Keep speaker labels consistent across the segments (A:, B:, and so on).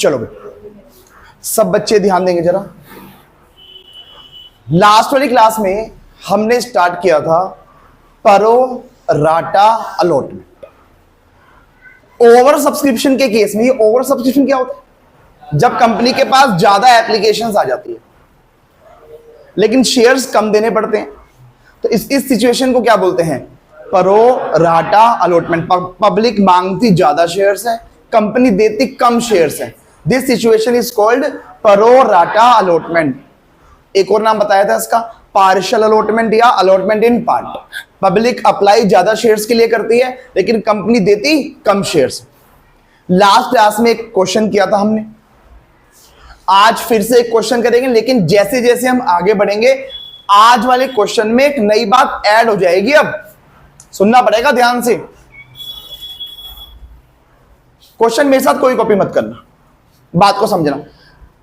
A: चलो भाई सब बच्चे ध्यान देंगे जरा। लास्ट वाली क्लास में हमने स्टार्ट किया था pro rata allotment. Over subscription के केस में, ओवर सब्सक्रिप्शन क्या होता है? जब कंपनी के पास ज्यादा एप्लीकेशंस आ जाती है लेकिन शेयर्स कम देने पड़ते हैं, तो इस सिचुएशन को क्या बोलते हैं? Pro rata allotment. पब्लिक मांगती ज्यादा शेयर्स है, कंपनी देती कम शेयर्स है। This situation is called pro rata allotment. एक और नाम बताया था इसका, पार्शियल अलॉटमेंट या allotment in part. Public apply ज्यादा शेयर्स के लिए करती है लेकिन कंपनी देती कम शेयर्स। लास्ट क्लास में एक क्वेश्चन किया था हमने, आज फिर से एक क्वेश्चन करेंगे, लेकिन जैसे जैसे हम आगे बढ़ेंगे आज वाले क्वेश्चन में एक नई बात ऐड हो जाएगी। अब सुनना पड़ेगा ध्यान से। क्वेश्चन मेरे साथ कोई कॉपी मत करना, बात को समझना।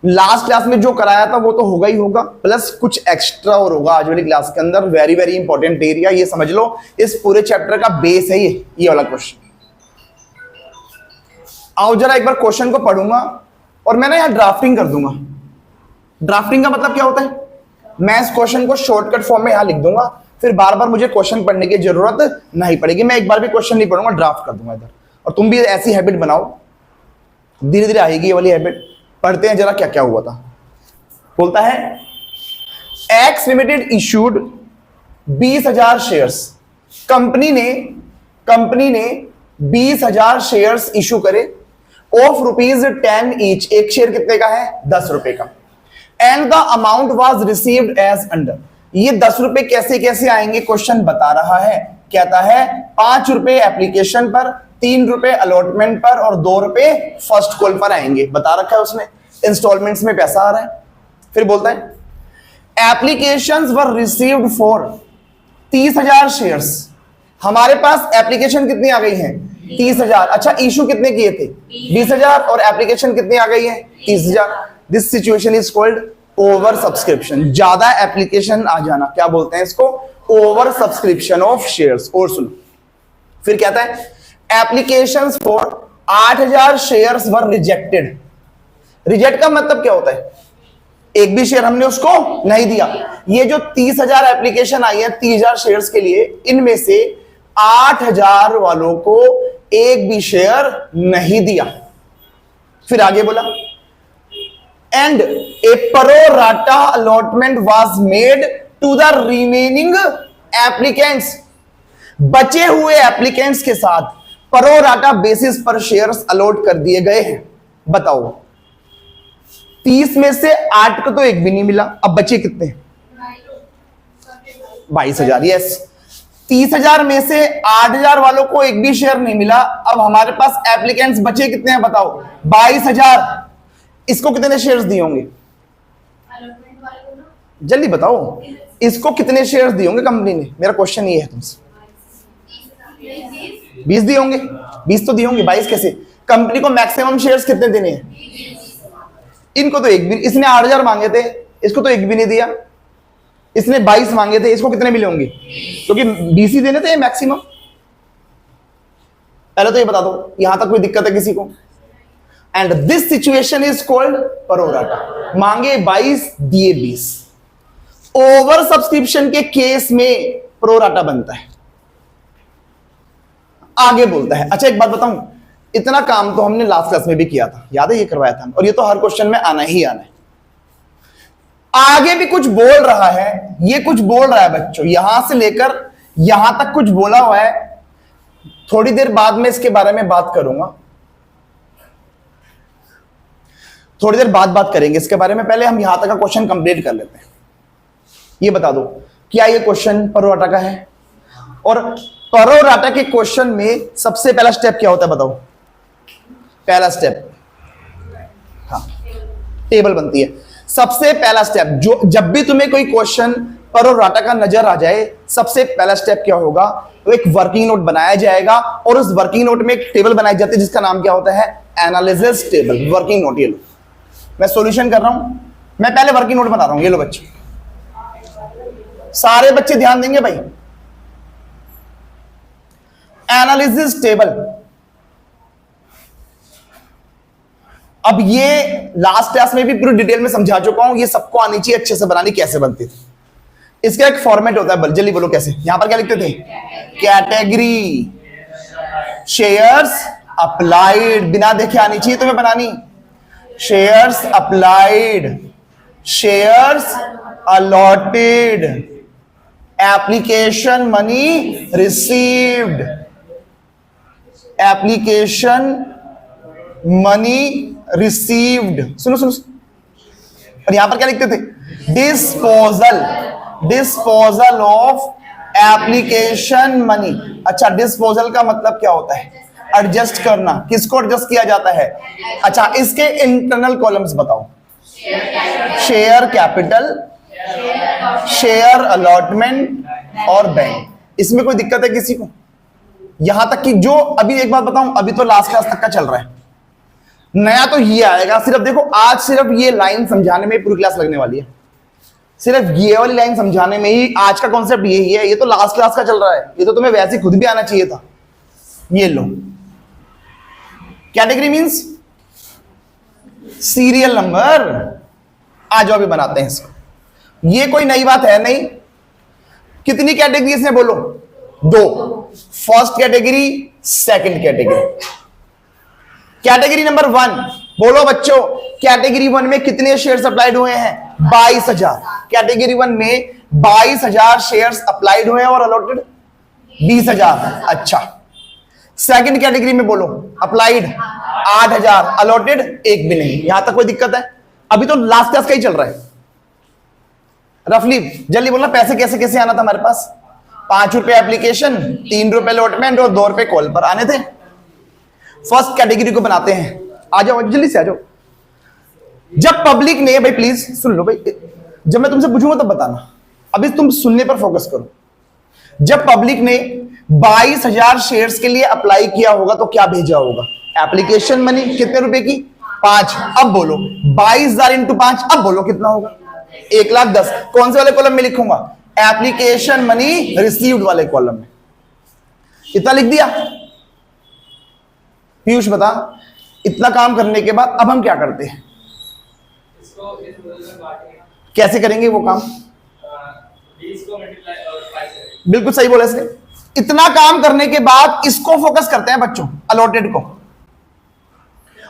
A: लास्ट क्लास में जो कराया था वो तो होगा ही होगा, प्लस कुछ एक्स्ट्रा और होगा आज वाली क्लास के अंदर। वेरी वेरी इंपॉर्टेंट एरिया, ये समझ लो इस पूरे चैप्टर का बेस है ये वाला क्वेश्चन। आओ जरा एक बार क्वेश्चन को पढ़ूंगा और मैं ना यहां ड्राफ्टिंग कर दूंगा। ड्राफ्टिंग का मतलब क्या होता है? मैं इस क्वेश्चन को शॉर्टकट फॉर्म में यहां लिख दूंगा, फिर बार बार मुझे क्वेश्चन पढ़ने की जरूरत नहीं पड़ेगी। मैं एक बार भी क्वेश्चन नहीं पढ़ूंगा, ड्राफ्ट कर दूंगा इधर। और तुम भी ऐसी हैबिट बनाओ, धीरे धीरे आएगी ये वाली हैबिट। पढ़ते हैं जरा क्या क्या हुआ था। बोलता है X limited issued 20,000 shares. Company ने 20,000 शेयर्स इशू करे ऑफ ₹10 ईच। एक शेयर कितने का है? 10 रुपए का। And the amount was received as under. ये 10 रुपए कैसे कैसे आएंगे क्वेश्चन बता रहा है। कहता है 5 रुपए एप्लीकेशन पर, 3 रुपए अलॉटमेंट पर और 2 रुपए फर्स्ट कॉल पर आएंगे। बता रखा है उसने, इंस्टॉलमेंट्स में पैसा आ रहा है। फिर बोलता है applications were received for 30,000 shares. हमारे पास एप्लीकेशन कितनी आ गई है? 30,000। अच्छा, इशू कितने किए थे? 20,000। और एप्लीकेशन कितनी आ गई है? 30,000। This situation is called over subscription. ज्यादा एप्लीकेशन आ जाना, क्या बोलते हैं इसको? Over subscription of shares. और सुनो, फिर कहता है applications for 8,000 shares were rejected. Reject का मतलब क्या होता है? एक भी शेयर हमने उसको नहीं दिया। ये जो 30,000 एप्लीकेशन आई है 30,000 शेयर्स के लिए, इनमें से 8,000 वालों को एक भी शेयर नहीं दिया। फिर आगे बोला and a pro rata allotment was made to the remaining applicants. बचे हुए एप्लीकेंट्स के साथ प्रो राटा बेसिस पर शेयर्स अलॉट कर दिए गए हैं। बताओ 30 में से 8 को तो एक भी नहीं मिला, अब बचे कितने? 22,000। यस, 30,000 में से 8,000 वालों को एक भी शेयर नहीं मिला। अब हमारे पास एप्लीकेंट्स बचे कितने हैं बताओ? 22,000। इसको कितने शेयर्स दिए होंगे? जल्दी बताओ, इसको कितने शेयर्स दिए होंगे कंपनी ने? मेरा क्वेश्चन ये है तुमसे। 20 दिए होंगे। 20 तो दिए होंगे, 22 कैसे? कंपनी को मैक्सिमम शेयर्स कितने देने हैं? इनको तो एक भी, इसने 8,000 मांगे थे, इसको तो एक भी नहीं दिया। इसने 22 मांगे थे, इसको कितने मिले होंगे? क्योंकि 20 ही देने थे मैक्सिमम। पहले तो ये बता दो, यहां तक कोई दिक्कत है किसी को? And this situation is called pro rata. मांगे 22, दिए 20। ओवर सब्सक्रिप्शन के केस में प्रो राटा बनता है। आगे बोलता है, अच्छा एक बात बताऊं, इतना काम तो हमने लास्ट क्लास में भी किया था, याद है? ये करवाया था, और ये तो हर क्वेश्चन में आना ही आना है। आगे भी कुछ बोल रहा है, ये कुछ बोल रहा है बच्चों, यहां से लेकर यहां तक कुछ बोला हुआ है। थोड़ी देर बाद में इसके बारे में बात करूंगा, थोड़ी देर बाद बात करेंगे इसके बारे में। पहले हम यहां तक का क्वेश्चन कंप्लीट कर लेते हैं। ये बता दो, क्या ये क्वेश्चन प्रो राटा का है? और प्रो राटा के क्वेश्चन में सबसे पहला स्टेप क्या होता है बताओ? पहला स्टेप, हाँ, टेबल बनती है। सबसे पहला स्टेप, जो जब भी तुम्हें कोई क्वेश्चन प्रो राटा का नजर आ जाए, सबसे पहला स्टेप क्या होगा? तो एक वर्किंग नोट बनाया जाएगा और उस वर्किंग नोट में एक टेबल बनाई जाती है जिसका नाम क्या होता है? Analysis table. वर्किंग नोट, ये लो, मैं सॉल्यूशन कर रहा हूं, मैं पहले वर्किंग नोट बना रहा हूं। ये लो बच्चे, सारे बच्चे ध्यान देंगे भाई। एनालिसिस टेबल, अब ये लास्ट क्लास में भी पूरी डिटेल में समझा चुका हूं, ये सबको आनी चाहिए अच्छे से बनानी कैसे बनती थी। इसका एक फॉर्मेट होता है, जल्दी बोलो कैसे। यहां पर क्या लिखते थे? कैटेगरी, शेयर्स अप्लाइड, बिना देखे आनी चाहिए तुम्हें बनानी। Shares applied, shares allotted, application money received, application money received. सुनो सुनो, और यहां पर क्या लिखते थे? Disposal, disposal of application money. अच्छा, डिस्पोजल का मतलब क्या होता है? एडजस्ट करना। किसको एडजस्ट किया जाता है? अच्छा, इसके इंटरनल कॉलम्स बताओ। शेयर कैपिटल, शेयर अलॉटमेंट और बैंक। इसमें कोई दिक्कत है किसी को? यहां तक कि जो अभी एक बात बताऊं, अभी तो लास्ट क्लास तक का चल रहा है, नया तो ये आएगा। सिर्फ देखो, आज सिर्फ ये लाइन समझाने में पूरी क्लास लगने वाली है। सिर्फ ये वाली लाइन समझाने में ही आज का कॉन्सेप्ट यही है। ये तो लास्ट क्लास का चल रहा है, ये तो तुम्हें वैसे खुद भी आना चाहिए था। ये लो, कैटेगरी मींस सीरियल नंबर। आ जाओ, अभी बनाते हैं इसको। ये कोई नई बात है नहीं। कितनी कैटेगरी इसमें बोलो? 2। First category, second category. Category number 1 बोलो बच्चों, कैटेगरी 1 में कितने शेयर्स अप्लाइड हुए हैं? 22,000। कैटेगरी 1 में 22,000 शेयर्स अप्लाइड हुए हैं और अलॉटेड 20,000। अच्छा, सेकंड कैटेगरी में बोलो, अप्लाइड 8,000, अलॉटेड 1 भी नहीं। यहां तक कोई दिक्कत है? अभी तो लास्ट क्लास का ही चल रहा है। रफली जल्दी बोलना, पैसे कैसे कैसे आना था हमारे पास? 5 रुपए एप्लीकेशन, 3 रुपए अलॉटमेंट और 2 रुपए कॉल पर आने थे। फर्स्ट कैटेगरी को बनाते हैं। आ जाओ जल्दी से आ जाओ। जब पब्लिक ने, भाई प्लीज सुन लो भाई, जब मैं तुमसे पूछूंगा तब बताना, अभी तुम सुनने पर फोकस करो। जब पब्लिक ने 22,000 शेयर्स के लिए अप्लाई किया होगा तो क्या भेजा होगा? एप्लीकेशन मनी कितने रुपए की? 5। अब बोलो 22,000 इंटू 5, अब बोलो कितना होगा? 1,10,000। कौन से वाले कॉलम में लिखूंगा? एप्लीकेशन मनी रिसीव्ड वाले कॉलम में। कितना लिख दिया? पीयूष बता, इतना काम करने के बाद अब हम क्या करते हैं? कैसे करेंगे वो काम? बिल्कुल सही बोला इसने। इतना काम करने के बाद इसको फोकस करते हैं बच्चों, अलॉटेड को।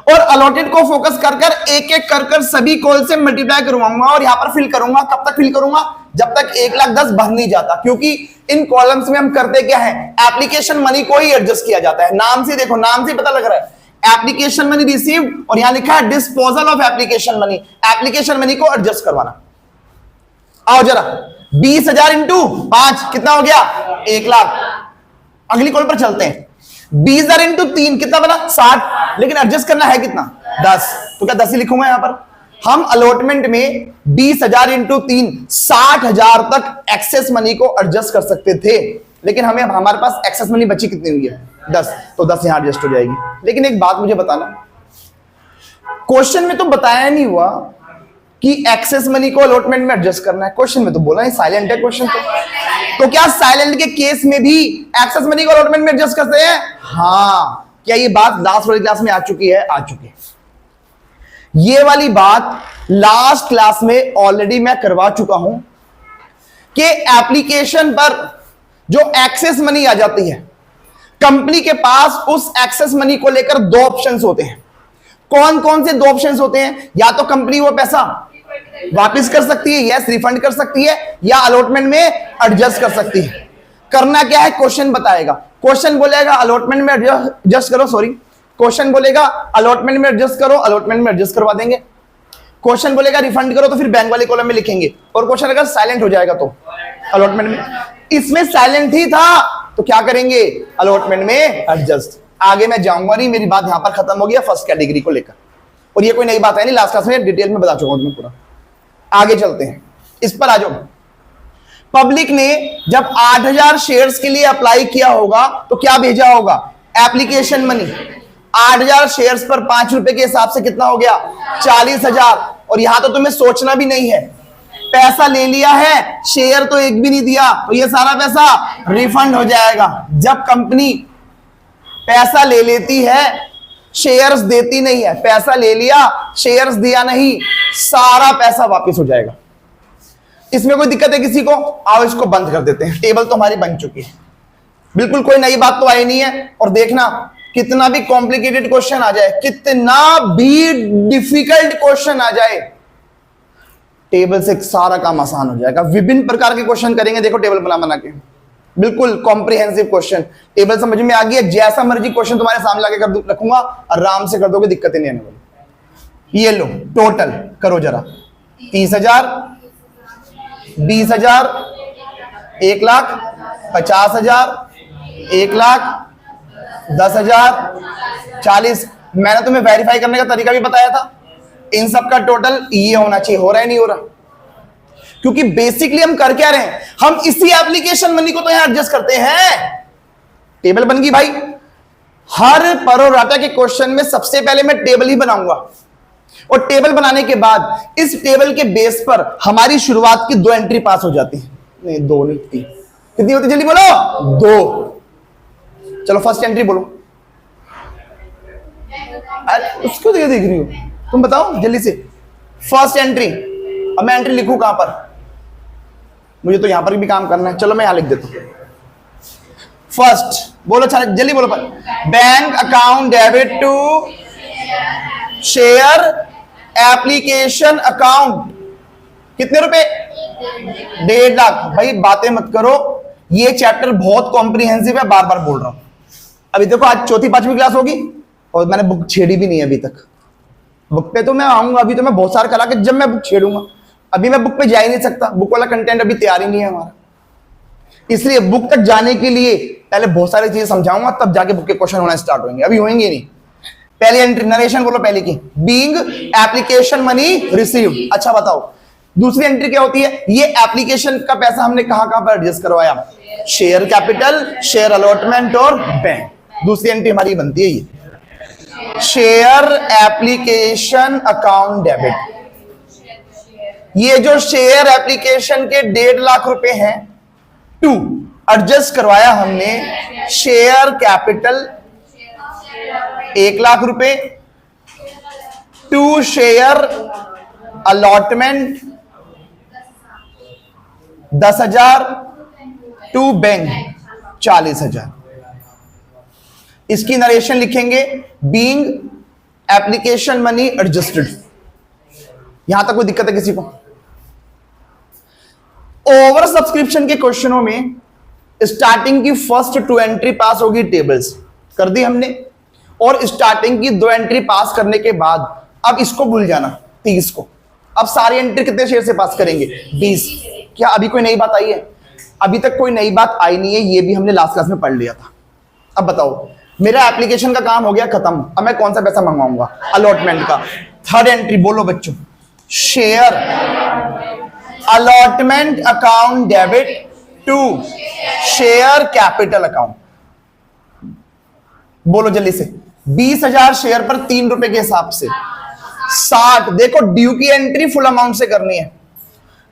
A: और अलॉटेड को फोकस कर कर एक एक कर कर सभी कॉल से मल्टीप्लाई करवाऊंगा और यहां पर फिल करूंगा। कब तक फिल करूंगा? जब तक 1,10,000 भर नहीं जाता। क्योंकि इन कॉलम्स में हम करते क्या है? एप्लीकेशन मनी को ही एडजस्ट किया जाता है। नाम से देखो, नाम से पता लग रहा है एप्लीकेशन मनी रिसीव्ड, और यहां लिखा है disposal of application money. Application money को एडजस्ट करवाना। आओ जरा, 20,000 इंटू 5 कितना हो गया? 1,00,000। अगली कॉल पर चलते हैं। 20,000 इंटू 3 कितना बना? 60। लेकिन एडजस्ट करना है कितना? 10। तो क्या 10 ही लिखूंगा यहां पर? हम अलॉटमेंट में 20,000 इंटू 3 60,000 तक एक्सेस मनी को एडजस्ट कर सकते थे, लेकिन हमें हमारे पास एक्सेस मनी बची कितनी हुई है? 10। तो 10 यहां एडजस्ट हो जाएगी। लेकिन एक बात मुझे बताना, क्वेश्चन में तो बताया नहीं हुआ कि एक्सेस मनी को अलॉटमेंट में एडजस्ट करना है। क्वेश्चन में तो बोला है, साइलेंट है क्वेश्चन। तो क्या साइलेंट के केस में भी एक्सेस मनी को अलॉटमेंट में एडजस्ट करते हैं? हाँ। क्या ये बात लास्ट वाली क्लास में आ चुकी है? आ चुकी है। ये वाली बात लास्ट क्लास में ऑलरेडी मैं करवा चुका हूं कि एप्लीकेशन पर जो एक्सेस मनी आ जाती है, कंपनी के पास उस एक्सेस मनी को लेकर 2 ऑप्शंस होते हैं। कौन कौन से 2 ऑप्शंस होते हैं? या तो कंपनी वो पैसा वापस कर सकती है, यस रिफंड कर सकती है, या अलॉटमेंट में एडजस्ट कर सकती है। करना क्या है? क्वेश्चन बताएगा। क्वेश्चन बोलेगा अलॉटमेंट में एडजस्ट करो, सॉरी, क्वेश्चन बोलेगा अलॉटमेंट में एडजस्ट करो, अलॉटमेंट में एडजस्ट करवा देंगे। क्वेश्चन बोलेगा रिफंड करो, तो फिर बैंक वाले कॉलम में लिखेंगे। और क्वेश्चन अगर साइलेंट हो जाएगा तो अलॉटमेंट में, इसमें साइलेंट ही था तो क्या करेंगे? अलॉटमेंट में एडजस्ट। आगे मैं जाऊंगा नहीं, मेरी बात यहां पर खत्म हो गया फर्स्ट कैटेगरी को लेकर। और ये कोई नई बात है नहीं, लास्ट क्लास में डिटेल में बता चुका हूं पूरा। आगे चलते हैं, इस पर आ जाओ। पब्लिक ने जब 8,000 शेयर्स के लिए अप्लाई किया होगा तो क्या भेजा होगा? Application money. 8,000 शेयर्स पर 5 रुपए के हिसाब से कितना हो गया? 40,000। और यहां तो तुम्हें सोचना भी नहीं है, पैसा ले लिया है, शेयर तो एक भी नहीं दिया, तो ये सारा पैसा रिफंड हो जाएगा। जब कंपनी पैसा ले लेती है, शेयर्स देती नहीं है, पैसा ले लिया, शेयर्स दिया नहीं, सारा पैसा वापस हो जाएगा। इसमें कोई दिक्कत है किसी को? आओ इसको बंद कर देते हैं। टेबल तो हमारी बन चुकी है, बिल्कुल कोई नई बात तो आई नहीं है। और देखना कितना भी कॉम्प्लिकेटेड क्वेश्चन आ जाए, कितना भी डिफिकल्ट क्वेश्चन आ जाए, टेबल से सारा काम आसान हो जाएगा। विभिन्न प्रकार के क्वेश्चन करेंगे, देखो टेबल बना के, बिल्कुल कॉम्प्रिहेंसिव क्वेश्चन। टेबल समझ में आ गई है, जैसा मर्जी क्वेश्चन तुम्हारे सामने लाके कर रखूंगा, आराम से कर दोगे, दिक्कत ही नहीं आने वाली। ये लो टोटल करो जरा, 30,000, 20,000, 1,00,000, 50,000, 1,00,000, 10,000, 40। मैंने तुम्हें वेरीफाई करने का तरीका भी बताया था। इन सब का टोटल ये होना चाहिए, हो रहा है नहीं हो रहा? क्योंकि बेसिकली हम कर क्या रहे हैं, हम इसी एप्लीकेशन मनी को तो यहां एडजस्ट करते हैं। टेबल बन गई भाई। हर प्रोराटा के क्वेश्चन में सबसे पहले मैं टेबल ही बनाऊंगा, और टेबल बनाने के बाद इस टेबल के बेस पर हमारी शुरुआत की 2 एंट्री पास हो जाती है। नहीं 2 नहीं 3, कितनी होती जल्दी बोलो? 2। चलो फर्स्ट एंट्री बोलो। अरे उसको देख रही हो तुम, बताओ जल्दी से। फर्स्ट एंट्री, अब मैं एंट्री लिखूं कहां पर? मुझे तो यहां पर भी काम करना है, चलो मैं यहां लिख देता हूं। फर्स्ट बोलो, अच्छा जल्दी बोलो। पर bank account debit to share application account, कितने रुपए? 1.5 लाख। भाई बातें मत करो, ये चैप्टर बहुत कॉम्प्रिहेंसिव है, बार बार बोल रहा हूं। अभी देखो आज 4th 5वीं क्लास होगी और मैंने बुक छेड़ी भी नहीं है अभी तक। बुक पे तो मैं आऊंगा, अभी तो मैं बहुत सारा करा के जब मैं बुक छेड़ूंगा। अभी मैं बुक पे जा ही नहीं सकता, बुक वाला कंटेंट अभी तैयार ही नहीं है हमारा। इसलिए बुक तक जाने के लिए पहले बहुत सारी चीजें समझाऊंगा, तब जाके बुक के क्वेश्चन होना स्टार्ट होंगे, अभी होंगे नहीं। पहली एंट्री नरेशन बोलो, पहले की बीइंग एप्लीकेशन मनी रिसीव्ड। अच्छा बताओ दूसरी एंट्री क्या होती है? ये एप्लीकेशन का पैसा हमने कहां पर एडजस्ट करवाया? शेयर कैपिटल, शेयर अलॉटमेंट और बैंक। दूसरी एंट्री हमारी बनती है ये शेयर एप्लीकेशन अकाउंट डेबिट। ये जो शेयर एप्लीकेशन के 1.5 लाख रुपए हैं, टू एडजस्ट करवाया हमने शेयर कैपिटल 1 लाख रुपए, to share allotment 10,000, to bank 40,000। इसकी नरेशन लिखेंगे बीइंग एप्लीकेशन मनी एडजस्टेड। यहां तक कोई दिक्कत है किसी को? ओवर सब्सक्रिप्शन के क्वेश्चनों में स्टार्टिंग की फर्स्ट 2 एंट्री पास होगी, टेबल्स कर दी हमने, और स्टार्टिंग की 2 एंट्री पास करने के बाद अब इसको भूल जाना 30 को। अब सारी एंट्री कितने शेयर से पास करेंगे? 20। क्या अभी कोई नई बात आई है? अभी तक कोई नई बात आई नहीं है, ये भी हमने लास्ट क्लास में पढ़ लिया था। अब बताओ मेरा एप्लीकेशन का काम हो गया खत्म, अब मैं कौन सा पैसा मंगवाऊंगा? अलॉटमेंट का। थर्ड एंट्री बोलो बच्चों, share allotment account debit to share capital account. बोलो जल्दी से। 20,000 शेयर पर 3 रुपए के हिसाब से 60। देखो ड्यू की एंट्री फुल अमाउंट से करनी है।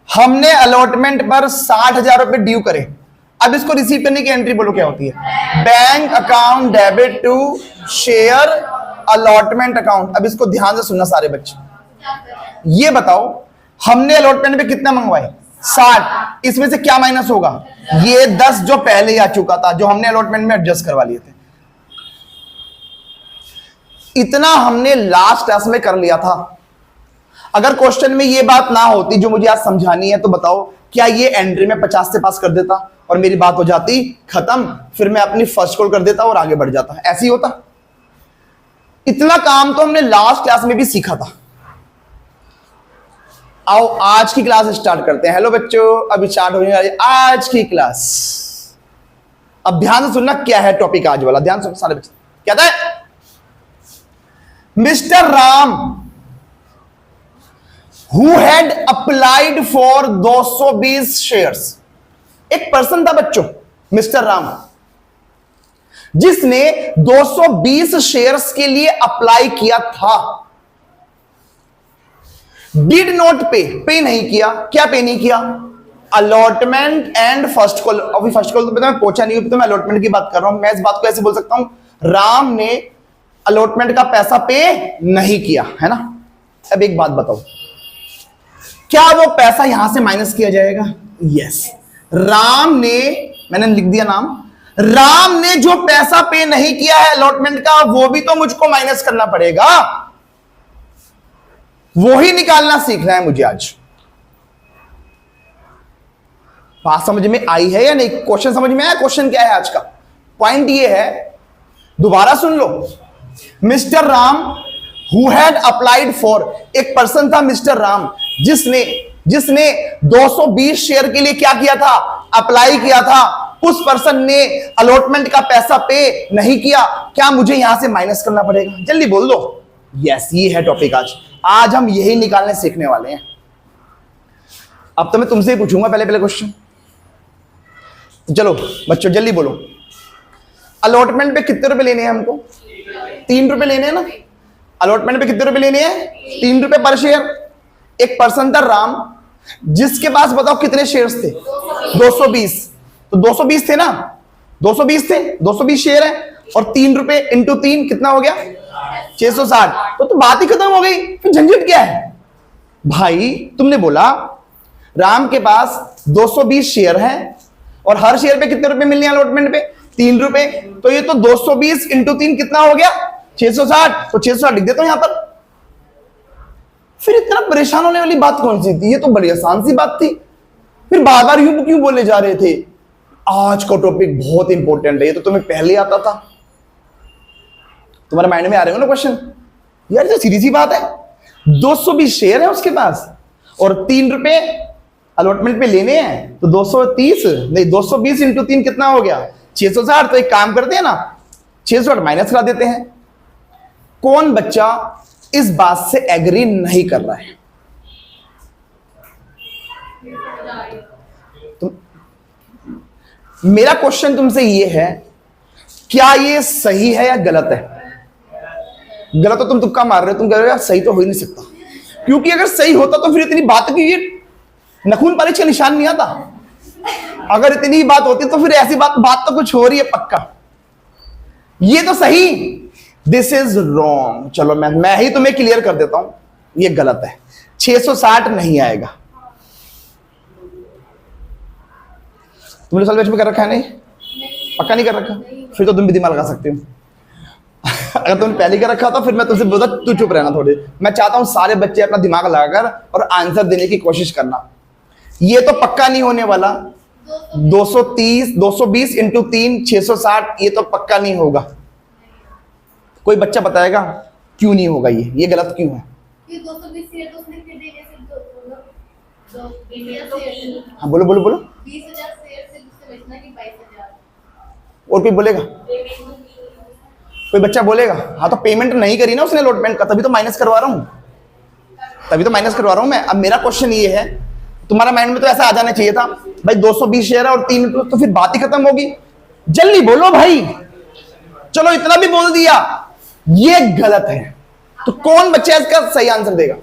A: हमने अलॉटमेंट पर 60,000 रुपए ड्यू करे। अब इसको रिसीव करने की एंट्री बोलो क्या होती है? Bank account debit to share allotment account. अब इसको ध्यान से सुनना सारे बच्चे। ये बताओ हमने अलॉटमेंट पे कितना मंगवाए? 60। इसमें से क्या माइनस होगा? ये 10 जो पहले ही आ चुका था, जो हमने अलॉटमेंट में एडजस्ट करवा लिए थे। इतना हमने लास्ट क्लास में कर लिया था। अगर क्वेश्चन में ये बात ना होती जो मुझे आज समझानी है, तो बताओ क्या ये एंट्री में 50 से पास कर देता और मेरी बात हो जाती खत्म, फिर मैं अपनी फर्स्ट कॉल कर देता और आगे बढ़ जाता? ऐसी होता? इतना काम तो हमने लास्ट क्लास में भी सीखा था। आओ आज की क्लास स्टार्ट करते हैं। हेलो बच्चों, अभी स्टार्ट होने वाली आज की क्लास। अब ध्यान से सुनना क्या है टॉपिक आज वाला, ध्यान सुनो सारे बच्चे। क्या था? Mister Ram who had applied for 220 shares. एक पर्सन था बच्चों, मिस्टर राम, जिसने 220 शेयर्स के लिए अप्लाई किया था। डिड नॉट पे नहीं किया। क्या पे नहीं किया? Allotment and first call. अभी फर्स्ट कॉल तो मैं पहुंचा नहीं हूं, तो मैं अलॉटमेंट की बात कर रहा हूं। मैं इस बात को ऐसे बोल सकता हूं, राम ने अलॉटमेंट का पैसा पे नहीं किया, है ना। अब एक बात बताओ, क्या वो पैसा यहां से माइनस किया जाएगा? यस। राम ने, मैंने लिख दिया नाम, राम ने जो पैसा पे नहीं किया है अलॉटमेंट का, वो भी तो मुझको माइनस करना पड़ेगा। वो ही निकालना सीखना है मुझे आज। बात समझ में आई है या नहीं? क्वेश्चन समझ में आया? क्वेश्चन क्या है आज का? पॉइंट ये है, दोबारा सुन लो। Mister Ram who had applied for, एक पर्सन था मिस्टर राम, जिसने 220 शेयर के लिए क्या किया था? अप्लाई किया था। उस पर्सन ने अलॉटमेंट का पैसा पे नहीं किया, क्या मुझे यहां से माइनस करना पड़ेगा? जल्दी बोल दो। यस, ये है टॉपिक आज हम यही निकालने सीखने वाले हैं। अब तो मैं तुमसे ही पूछूंगा पहले क्वेश्चन। चलो बच्चों जल्दी बोलो, अलॉटमेंट पे कितने रुपए लेने हैं हमको? 3 रुपए लेने हैं ना। अलॉटमेंट पे कितने रुपए लेने हैं? 3 रुपए पर शेयर। एक पर्सन था राम, जिसके पास बताओ कितने शेयर्स थे? 220। तो 220 थे ना, 220 थे, 220 शेयर है, और 3 रुपए इंटू 3 कितना हो गया? 660। तो बात ही खत्म हो गई, फिर झंझट क्या है भाई? तुमने बोला राम के पास 220 शेयर है और हर शेयर पे कितने रुपए मिलने हैं अलॉटमेंट पे? 3 रुपए। तो ये तो 220 इंटू 3 कितना हो गया? 660। तो 660 लिख देता हूं यहां पर। फिर इतना परेशान होने वाली बात कौन सी थी? ये तो बड़ी आसान सी बात थी। फिर बार बार यूं क्यों बोले जा रहे थे? आज का टॉपिक बहुत इंपॉर्टेंट है, ये तो तुम्हें पहले आता था। तुम्हारे माइंड में आ रहे हो ना क्वेश्चन? यार ये सीधी सी बात है, 220 शेयर है उसके पास और 3 रुपए अलॉटमेंट पे लेने हैं, तो 230 नहीं 220 इंटू 3 कितना हो गया? 660। तो एक काम करते हैं ना, 660 माइनस करा देते हैं। कौन बच्चा इस बात से एग्री नहीं कर रहा है? मेरा क्वेश्चन तुमसे ये है, क्या ये सही है या गलत है? गलत तो तुम तुक्का मार रहे हो, तुम कह रहे हो यार सही तो हो ही नहीं सकता, क्योंकि अगर सही होता तो फिर इतनी बात की ये नखून पालिश का निशान नहीं आता। अगर इतनी बात होती तो फिर ऐसी बात तो कुछ हो रही है पक्का। ये तो सही, दिस इज रॉन्ग। चलो मैं ही तुम्हें क्लियर कर देता हूं, ये गलत है। 660 नहीं आएगा। तुमने साल में कर रखा है? नहीं, पक्का नहीं कर रखा? फिर तो तुम भी दिमाग लगा सकते हो। अगर तुमने पहले कर रखा था फिर मैं तुमसे बोलता तू चुप रहना थोड़े। मैं चाहता हूं सारे बच्चे अपना दिमाग लगाकर और आंसर देने की कोशिश करना। ये तो पक्का नहीं होने वाला। 220 इंटू 3 660, ये तो पक्का नहीं होगा। कोई बच्चा बताएगा क्यों नहीं होगा? ये गलत क्यों है? हाँ बोलो बोलो बोलो।
B: 20,000 शेयर से जिससे बचना कि 22,000।
A: और कोई बोलेगा? कोई बच्चा बोलेगा? हाँ तो पेमेंट नहीं करी ना उसने अलॉटमेंट का, तभी तो माइनस करवा रहा हूं मैं। अब मेरा क्वेश्चन ये है, तुम्हारा माइंड में तो ऐसा आ जाना चाहिए था भाई 220 शेयर है और 3, तो फिर बात ही खत्म होगी। जल्दी बोलो भाई। चलो इतना भी बोल दिया, ये गलत है। तो कौन बच्चा इसका सही आंसर देगा?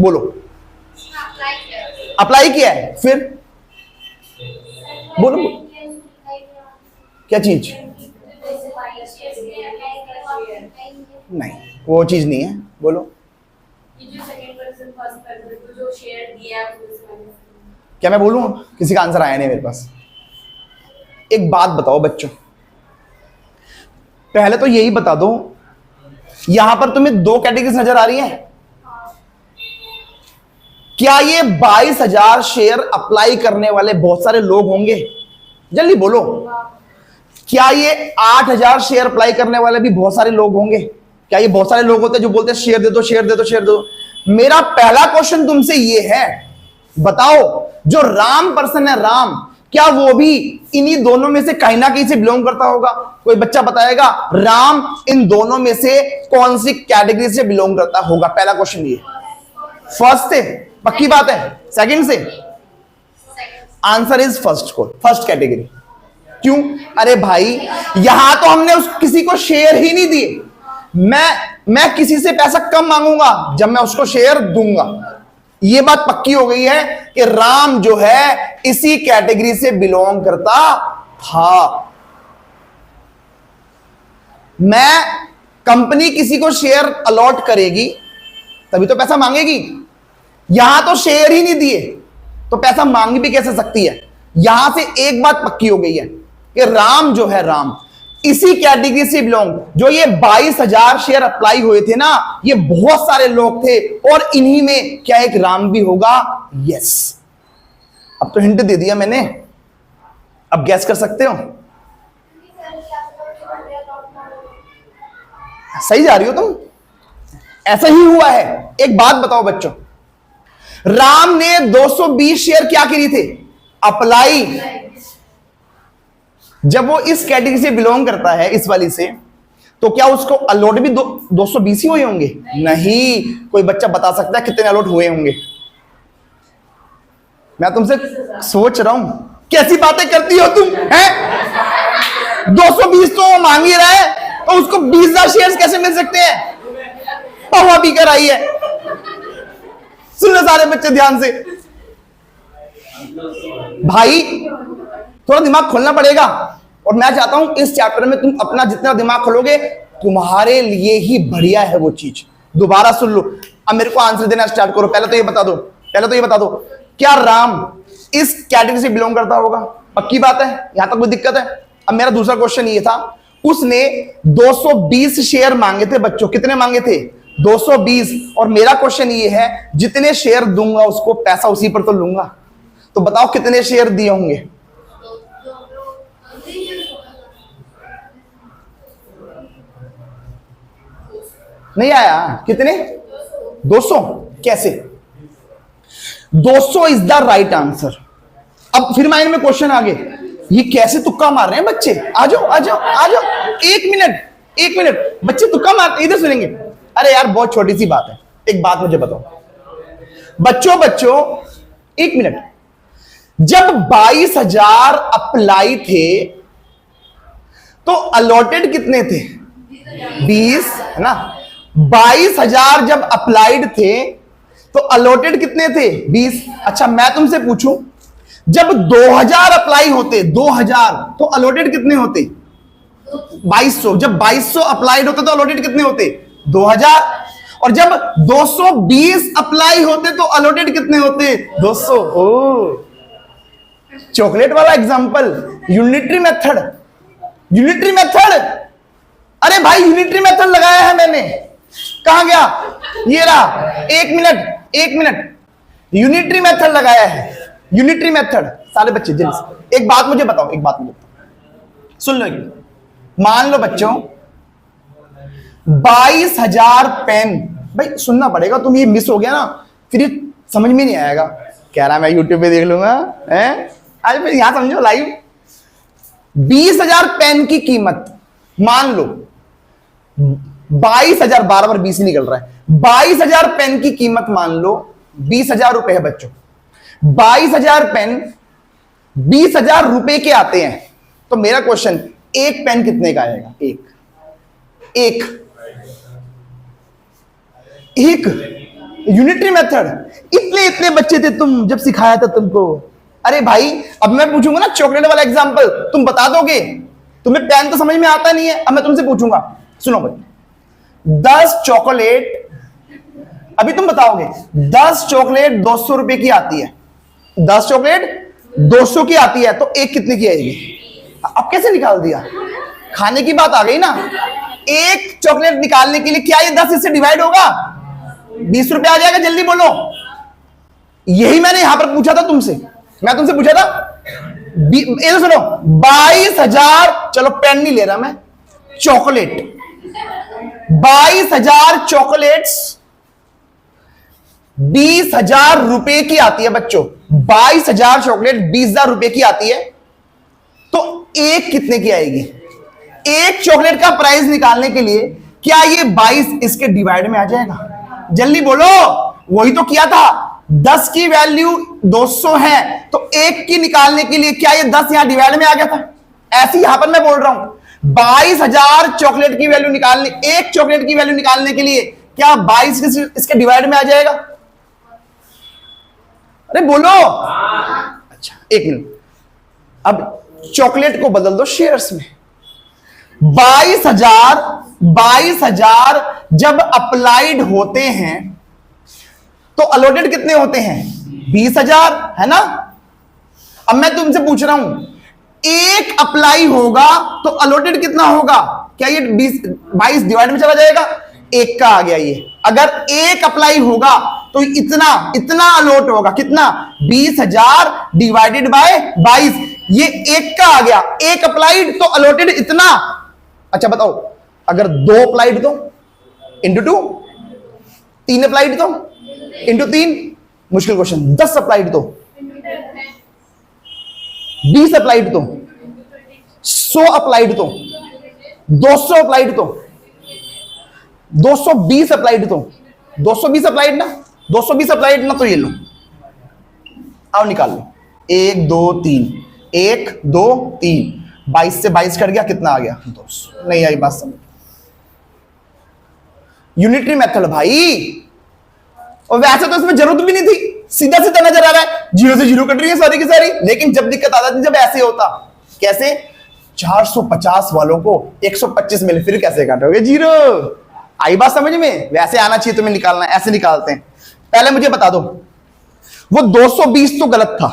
A: बोलो। अप्लाई किया है, फिर बोलो क्या चीज? नहीं वो चीज नहीं है, बोलो। क्या मैं बोलूं? किसी का आंसर आया नहीं मेरे पास। एक बात बताओ बच्चों, पहले तो यही बता दो, यहां पर तुम्हें 2 कैटेगरीज नजर आ रही हैं। क्या ये 22,000 शेयर अप्लाई करने वाले बहुत सारे लोग होंगे? जल्दी बोलो। क्या ये 8,000 शेयर अप्लाई करने वाले भी बहुत सारे लोग होंगे? क्या ये बहुत सारे लोग होते हैं जो बोलते हैं शेयर दे दो शेयर दे दो शेयर दे दो? मेरा पहला क्वेश्चन तुमसे ये है, बताओ जो राम पर्सन है राम, क्या वो भी इन्हीं दोनों में से कहीं ना कहीं से बिलोंग करता होगा? कोई बच्चा बताएगा राम इन दोनों में से कौन सी कैटेगरी से बिलोंग करता होगा? पहला क्वेश्चन ये। फर्स्ट से पक्की बात है? सेकंड से? Answer is first category. क्यों? अरे भाई यहां तो हमने किसी को शेयर ही नहीं दिए। मैं किसी से पैसा कम मांगूंगा जब मैं उसको शेयर दूंगा। ये बात पक्की हो गई है कि राम जो है इसी कैटेगरी से बिलोंग करता था। मैं कंपनी किसी को शेयर अलॉट करेगी तभी तो पैसा मांगेगी। यहां तो शेयर ही नहीं दिए तो पैसा मांग भी कैसे सकती है। यहां से एक बात पक्की हो गई है कि राम जो है, राम इसी कैटेगरी से बिलोंग, जो ये 22,000 शेयर अप्लाई हुए थे ना, ये बहुत सारे लोग थे और इन्हीं में क्या एक राम भी होगा? यस। अब तो हिंट दे दिया मैंने, अब गैस कर सकते हो। सही जा रही हो तुम, ऐसा ही हुआ है। एक बात बताओ बच्चों, राम ने 220 शेयर क्या करी थे? अप्लाई। जब वो इस कैटेगरी से बिलोंग करता है, इस वाली से, तो क्या उसको अलॉट भी 220 ही हुए होंगे? नहीं। कोई बच्चा बता सकता है कितने अलॉट हुए होंगे? मैं तुमसे सोच रहा हूं, कैसी बातें करती हो तुम हैं? 220 तो मांग ही रहा है, तो उसको 20,000 शेयर्स कैसे मिल सकते हैं? पहुआ पीकर आई है। सुन लो सारे बच्चे ध्यान से, भाई थोड़ा दिमाग खोलना पड़ेगा। और मैं चाहता हूं इस चैप्टर में तुम अपना जितना दिमाग खोलोगे तुम्हारे लिए ही बढ़िया है वो चीज। दोबारा सुन लो, अब मेरे को आंसर देना स्टार्ट करो। पहले तो ये बता दो, क्या राम इस कैटेगरी से बिलोंग करता होगा? पक्की बात है, यहां तक कोई दिक्कत है? अब मेरा दूसरा क्वेश्चन ये था, उसने 220 शेयर मांगे थे बच्चों। कितने मांगे थे? 220। और मेरा क्वेश्चन ये है, जितने शेयर दूंगा उसको पैसा उसी पर तो लूंगा। तो बताओ कितने शेयर दिए होंगे? नहीं आया? कितने? 200। कैसे? 200 इज द राइट आंसर। अब फिर माइंड में क्वेश्चन आ गए, ये कैसे तुक्का मार रहे हैं बच्चे? आ जाओ आ जाओ आ जाओ, एक मिनट बच्चे तुक्का मारते इधर सुनेंगे। अरे यार बहुत छोटी सी बात है, एक बात मुझे बताओ बच्चों, एक मिनट। जब 22,000 अप्लाई थे तो अलॉटेड कितने थे? 20 है ना। 22,000 जब अप्लाइड थे तो अलॉटेड कितने थे? 20। अच्छा मैं तुमसे पूछूं, जब 2,000 अप्लाई होते, 2,000, तो अलॉटेड कितने होते? 2200। जब 2200 अप्लाइड होते तो अलॉटेड कितने होते? 2,000। और जब 220 अप्लाई होते तो अलॉटेड कितने होते? 200। ओ चॉकलेट वाला एग्जांपल, यूनिटरी मेथड। अरे भाई यूनिटरी मेथड लगाया है मैंने, कहां गया? ये रहा। एक मिनट, यूनिटरी मेथड लगाया है, यूनिटरी मेथड। सारे बच्चे जल्दी से एक बात मुझे बताओ, सुन लो। मान लो बच्चों 22,000 पेन, भाई सुनना पड़ेगा, तुम ये मिस हो गया ना फिर ये समझ में नहीं आएगा। कह रहा मैं यूट्यूब पे देख लूंगा, हैं? आज फिर यहां समझो लाइव। 20,000 पेन की कीमत, मान लो 22,000, बार 20 निकल रहा है। 22,000 पेन की कीमत मान लो 20,000 रुपए है बच्चों। 22,000 पेन 20,000 रुपए के आते हैं, तो मेरा क्वेश्चन, एक पेन कितने का आएगा? एक यूनिटरी मेथड। इतने बच्चे थे तुम जब सिखाया था तुमको। अरे भाई अब मैं पूछूंगा ना चॉकलेट वाला एग्जांपल, तुम बता दोगे? तुम्हें पेन तो समझ में आता नहीं है। अब मैं तुमसे पूछूंगा, सुनो भाई, 10 चॉकलेट, अभी तुम बताओगे 10 चॉकलेट 200 रुपए की आती है, 10 चॉकलेट 200 की आती है, तो एक कितने की आएगी? अब कैसे निकाल दिया? खाने की बात आ गई ना। एक चॉकलेट निकालने के लिए क्या ये 10 इससे डिवाइड होगा? 20 रुपए आ जाएगा। जल्दी बोलो। यही मैंने यहां पर पूछा था तुमसे। मैं तुमसे पूछा था, ये तो सुनो, 22,000, चलो पेन नहीं ले रहा मैं, चॉकलेट, 22,000 चॉकलेट्स 20,000 रुपए की आती है बच्चों। 22,000 चॉकलेट 20,000 रुपए की आती है, तो एक कितने की आएगी? एक चॉकलेट का प्राइस निकालने के लिए क्या ये 22 इसके डिवाइड में आ जाएगा? जल्दी बोलो। वही तो किया था, 10 की वैल्यू 200 है, तो एक की निकालने के लिए क्या ये 10 यहां डिवाइड में आ गया था? ऐसे यहां पर मैं बोल रहा हूं 22,000 चॉकलेट की वैल्यू निकालने, एक चॉकलेट की वैल्यू निकालने के लिए क्या 22 इसके डिवाइड में आ जाएगा? अरे बोलो। अच्छा एक मिनट, अब चॉकलेट को बदल दो शेयर्स में। 22,000 22,000 जब अप्लाइड होते हैं तो अलॉटेड कितने होते हैं? 20,000, है ना? अब मैं तुमसे पूछ रहा हूं, एक अप्लाई होगा तो अलॉटेड कितना होगा? क्या ये 22 डिवाइड में चला जाएगा? एक का आ गया ये। अगर एक अप्लाई होगा तो इतना अलॉट होगा। कितना? 20,000 डिवाइडेड बाय 22, ये एक का आ गया। एक अप्लाइड तो अलॉटेड इतना। अच्छा बताओ, अगर 2 अप्लाइड तो इंटू 2, 3 अप्लाइड तो इंटू 3, मुश्किल क्वेश्चन। 10 अप्लाइड तो, 20 अप्लाइड तो, 100 अप्लाइड तो, 200 अप्लाइड तो, 220 अप्लाइड तो, 220 अप्लाइड ना, 220 अप्लाइड ना, तो ये लो, आओ निकाल लो। 1 2 3, 1 2 3, 22 से 22 कट गया, कितना आ गया? 200। नहीं आई बात समझ? यूनिटरी मेथड भाई। और वैसे तो इसमें जरूरत भी नहीं थी, सीधा सीधा नजर आ रहा है, 0 से 0 कट रही है सारी की सारी। लेकिन जब दिक्कत आता थी, जब ऐसे होता, कैसे? 450 वालों को 125 मिले, फिर कैसे काटोगे? 0। आई बात समझ में? वैसे आना चाहिए तुम्हें निकालना, ऐसे निकालते हैं। पहले मुझे बता दो, वो 220 तो गलत था,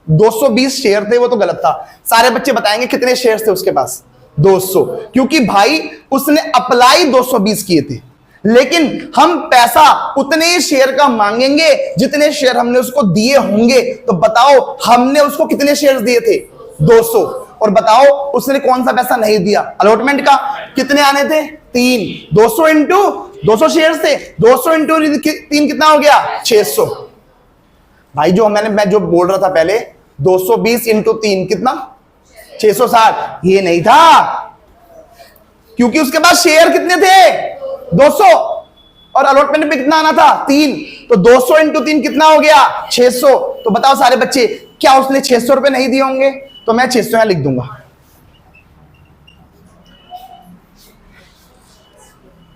A: 220 शेयर थे, वो तो गलत था। सारे बच्चे बताएंगे कितने शेयर थे उसके पास? 200, क्योंकि भाई उसने अप्लाई 220 किए थे, लेकिन हम पैसा उतने ही शेयर का मांगेंगे जितने शेयर हमने उसको दिए होंगे। तो बताओ हमने उसको कितने शेयर दिए थे? 200। और बताओ उसने कौन सा पैसा नहीं दिया? अलॉटमेंट का। कितने आने थे? 3। 200 इंटू 200 शेयर थे, 200 इंटू 3 कितना हो गया? 600। भाई जो मैं जो बोल रहा था पहले, 220 इंटू 3 कितना? 660। ये नहीं था, क्योंकि उसके पास शेयर कितने थे? 200, और अलॉटमेंट पे कितना आना था? 3। तो 200 इंटू 3 कितना हो गया? 600। तो बताओ सारे बच्चे, क्या उसने 600 रुपए नहीं दिए होंगे? तो मैं 600 यहां लिख दूंगा।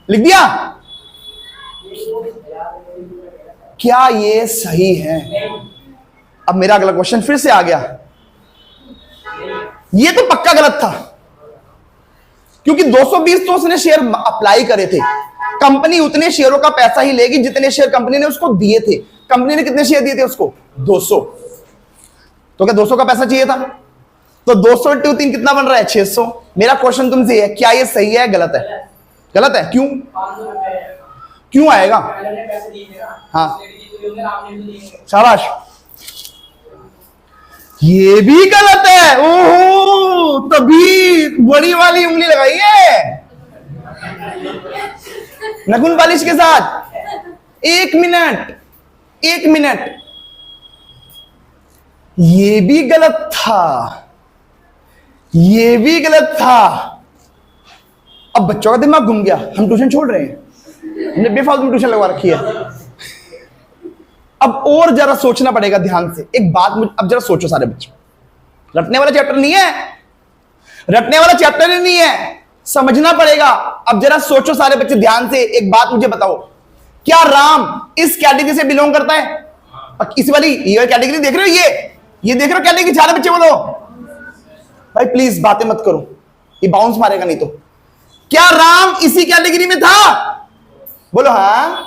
A: लिख दिया? क्या ये सही है? अब मेरा अगला क्वेश्चन फिर से आ गया। ये तो पक्का गलत था, क्योंकि 220 तो उसने शेयर अप्लाई करे थे। कंपनी उतने शेयरों का पैसा ही लेगी जितने शेयर कंपनी ने उसको दिए थे। कंपनी ने कितने शेयर दिए थे उसको? 200। तो क्या 200 का पैसा चाहिए था? तो 200 इंटू 3 कितना बन रहा है? 600। मेरा क्वेश्चन तुमसे है, क्या ये सही है गलत है? गलत है। क्यों? क्यों आएगा? हाँ शाबाश। ये भी गलत है। ओहो, तभी बड़ी वाली उंगली लगाई है नखून पालिश के साथ। 1 मिनट, 1 मिनट, ये भी गलत था, ये भी गलत था। अब बच्चों का दिमाग घूम गया, हम ट्यूशन छोड़ रहे हैं, हमने बेफालतू में ट्यूशन लगवा रखी है। अब और जरा सोचना पड़ेगा ध्यान से। एक बात अब जरा सोचो सारे बच्चों, रटने वाला चैप्टर नहीं है, रटने वाला चैप्टर ही नहीं है, समझना पड़ेगा। अब जरा सोचो सारे बच्चे ध्यान से। एक बात मुझे बताओ, क्या राम इस कैटेगरी से बिलोंग करता है? इस वाली ये कैटेगरी देख रहे हो? ये देख रहे हो कैटेगरी? सारे बच्चे बोलो भाई, प्लीज बातें मत करो, ये बाउंस मारेगा नहीं तो। क्या राम इसी कैटेगरी में था? बोलो हाँ।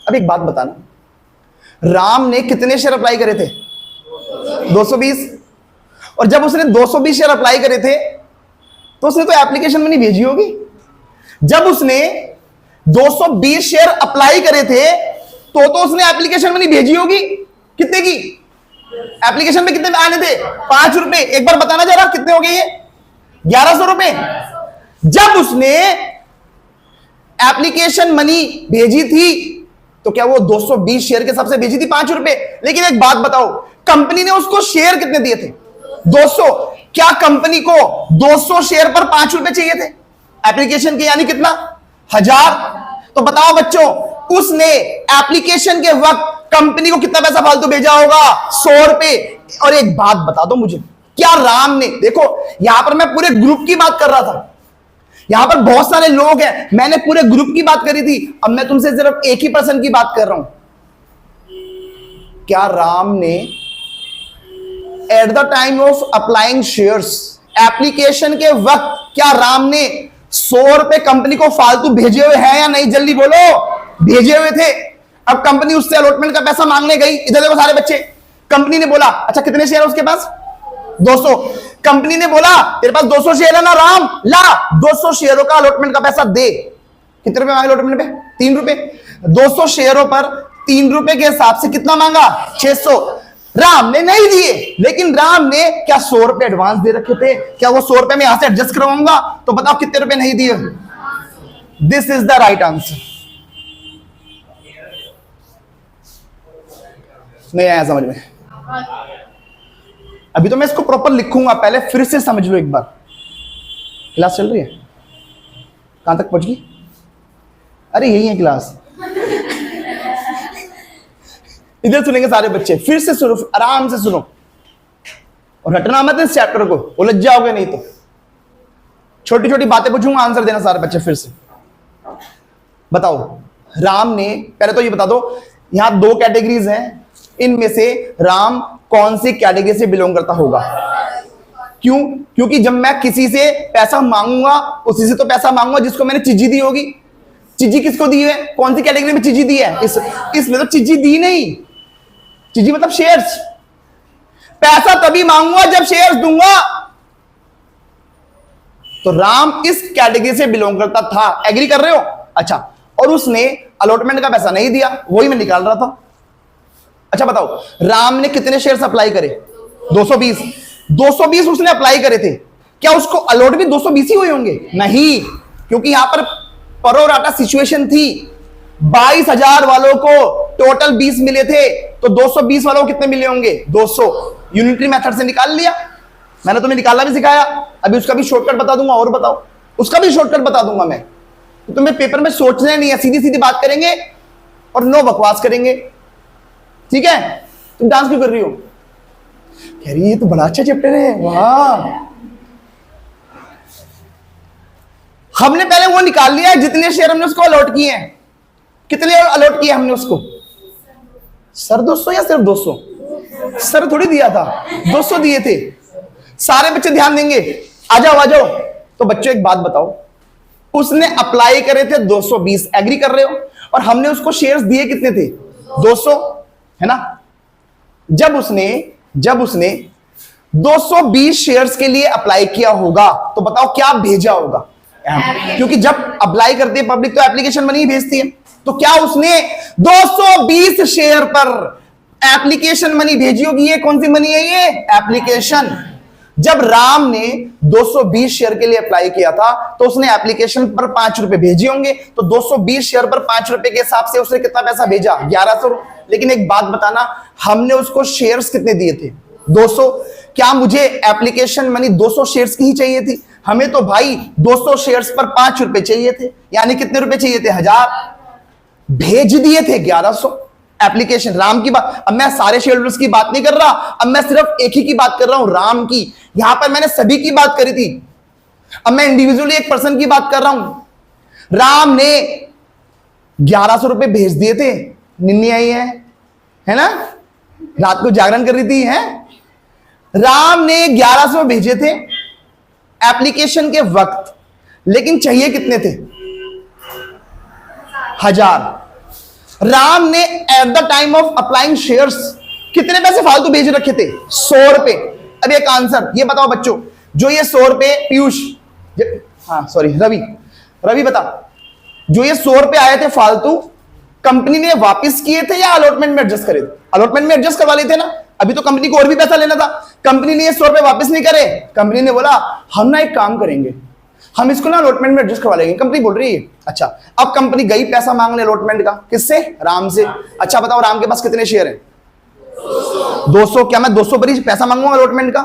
A: अब एक बात बताना, राम ने कितने शेयर अप्लाई करे थे? 220। और जब उसने 220 शेयर अप्लाई करे थे तो उसने तो एप्लीकेशन में नहीं भेजी होगी। जब उसने 220 शेयर अप्लाई करे थे तो उसने एप्लीकेशन में नहीं भेजी होगी। कितने की एप्लीकेशन में कितने आने थे? 5 रुपए। एक बार बताना जरा कितने हो गए ये? 1100 रुपए। जब उसने एप्लीकेशन मनी भेजी थी तो क्या वो 220 शेयर के सबसे भेजी थी 5 रुपए? लेकिन एक बात बताओ, कंपनी ने उसको शेयर कितने दिए थे? 200। क्या कंपनी को 200 शेयर पर 5 रुपए चाहिए थे एप्लीकेशन के? यानी कितना? 1000। तो बताओ बच्चों, उसने एप्लीकेशन के वक्त कंपनी को कितना पैसा फालतू भेजा होगा? 100 रुपए। और एक बात बता दो मुझे, क्या राम ने, देखो यहां पर मैं पूरे ग्रुप की बात कर रहा था, यहां पर बहुत सारे लोग हैं, मैंने पूरे ग्रुप की बात करी थी। अब मैं तुमसे सिर्फ एक ही पर्सन की बात कर रहा हूं। क्या राम ने at the time of applying shares, application के वक्त, क्या राम ने 100 रुपए कंपनी को फालतू भेजे हुए हैं या नहीं, जल्दी बोलो। भेजे हुए थे। अब कंपनी उससे अलॉटमेंट का पैसा मांगने गई, इधर देखो सारे बच्चे। कंपनी ने बोला अच्छा कितने शेयर है उसके पास, 200। कंपनी ने बोला तेरे पास 200 शेयर है ना राम, ला 200 शेयरों का अलॉटमेंट का पैसा दे। कितने रुपए मांगे अलॉटमेंट पे, 3 रुपए। 200 शेयरों पर 3 रुपए के हिसाब से कितना मांगा, 600। राम ने नहीं दिए, लेकिन राम ने क्या 100 रुपए एडवांस दे रखे थे, क्या वो 100 रुपए में यहां से एडजस्ट करवाऊंगा, तो बताओ कितने रुपए नहीं दिए। This is the right answer. नहीं आया समझ में? अभी तो मैं इसको प्रॉपर लिखूंगा, पहले फिर से समझ लो एक बार। क्लास चल रही है, कहां तक पहुंच गई? अरे यही है क्लास। इधर सुनेंगे सारे बच्चे, फिर से सुनो, आराम से सुनो और हटना मत इस चैप्टर को, उलझ जाओगे नहीं तो। छोटी छोटी बातें पूछूंगा, आंसर देना सारे बच्चे फिर से। बताओ राम ने, पहले तो ये बता दो, यहां 2 कैटेगरीज हैं, इनमें से राम कौन सी कैटेगरी से बिलोंग करता होगा? क्यों? क्योंकि जब मैं किसी से पैसा मांगूंगा, उसी से तो पैसा मांगूंगा जिसको मैंने चीजी दी होगी। चीजी किसको दी है, कौन सी कैटेगरी में चीजी दी है? इसमें तो चीजी दी नहीं। चीजी मतलब शेयर्स। पैसा तभी मांगूंगा जब शेयर्स दूंगा। तो राम इस कैटेगरी से बिलोंग करता था, एग्री कर रहे हो? अच्छा, और उसने अलॉटमेंट का पैसा नहीं दिया, वही मैं निकाल रहा था। अच्छा बताओ, राम ने कितने शेयर्स अप्लाई करे? 220। 220 उसने अप्लाई करे थे, क्या उसको अलॉट भी 220 ही हुए होंगे? नहीं, क्योंकि यहां पर प्रोराटा सिचुएशन थी। 22,000 वालों को टोटल 20 मिले थे, तो 220 वालों को कितने मिले होंगे? 200। यूनिटरी मेथड से निकाल लिया, मैंने तुम्हें निकालना भी सिखाया। अभी उसका भी शॉर्टकट बता दूंगा, और बताओ उसका भी शॉर्टकट बता दूंगा मैं। तो तुम्हें पेपर में सोचना नहीं है, सीधी सीधी बात करेंगे और नो बकवास करेंगे, ठीक है? तुम डांस क्यों कर रही हो? कह रही ये तो बड़ा अच्छा चैप्टर है, वाह। हमने पहले वो निकाल लिया है जितने शेयर हमने उसको अलॉट किए हैं। कितने अलॉट किए हमने उसको? सर 200 या सिर्फ 200? सर थोड़ी दिया था, 200 दिए थे। सारे बच्चे ध्यान देंगे, आ जाओ आ जाओ। तो बच्चों एक बात बताओ, उसने अप्लाई करे थे 220, एग्री कर रहे हो? और हमने उसको शेयर्स दिए कितने थे? 200, है ना? जब उसने 220 शेयर्स के लिए अप्लाई किया होगा, तो बताओ क्या भेजा होगा? क्योंकि जब अप्लाई करती है पब्लिक तो एप्लीकेशन मनी ही भेजती है। तो क्या उसने 220 शेयर पर एप्लीकेशन मनी भेजी होगी? ये कौन सी मनी है? ये एप्लीकेशन। जब राम ने 220 शेयर के लिए अप्लाई किया था, तो उसने एप्लीकेशन पर 5 रुपए भेजे होंगे। तो 220 शेयर पर 5 रुपए के हिसाब से उसने कितना पैसा भेजा? 1100। लेकिन एक बात बताना, हमने उसको शेयर्स कितने दिए थे? 200। क्या मुझे एप्लीकेशन मनी 200 शेयर्स की ही चाहिए थी? हमें तो भाई 200 शेयर्स पर 5 रुपए चाहिए थे, यानी कितने रुपए चाहिए थे? 1000। भेज दिए थे 1100 एप्लीकेशन। राम की बात, अब मैं सारे शेयर होल्डर्स की बात नहीं कर रहा, अब मैं सिर्फ एक ही की बात कर रहा हूं, राम की। यहां पर मैंने सभी की बात करी थी, अब मैं इंडिविजुअली एक पर्सन की बात कर रहा हूं। राम ने 1100 रुपए भेज दिए थे, निन्नी आई है ना, रात को जागरण कर रही थी, है? राम ने 1100 भेजे थे एप्लीकेशन के वक्त, लेकिन चाहिए कितने थे? 1000। राम ने at the time of applying shares कितने पैसे फालतू भेज रखे थे? 100 रुपए। अब एक आंसर ये बताओ बच्चों, जो ये 100 रुपए पीयूष, हाँ सॉरी रवि बता, जो ये 100 रुपए आए थे फालतू, कंपनी ने वापस किए थे या अलॉटमेंट में एडजस्ट करे थे? अलॉटमेंट में एडजस्ट करवा लेते ना, अभी तो कंपनी को और भी पैसा लेना था। कंपनी ने ये 100 रुपए वापस नहीं करे। कंपनी ने बोला हम ना एक काम करेंगे, हम इसको ना अलॉटमेंट में एडजस्ट करवा लेंगे। कंपनी बोल रही है अच्छा। अब कंपनी गई पैसा मांगने अलॉटमेंट का, किससे? राम से। अच्छा बताओ राम के पास कितने शेयर हैं? 200। क्या मैं 200 पर ही पैसा मांगूंगा अलॉटमेंट का?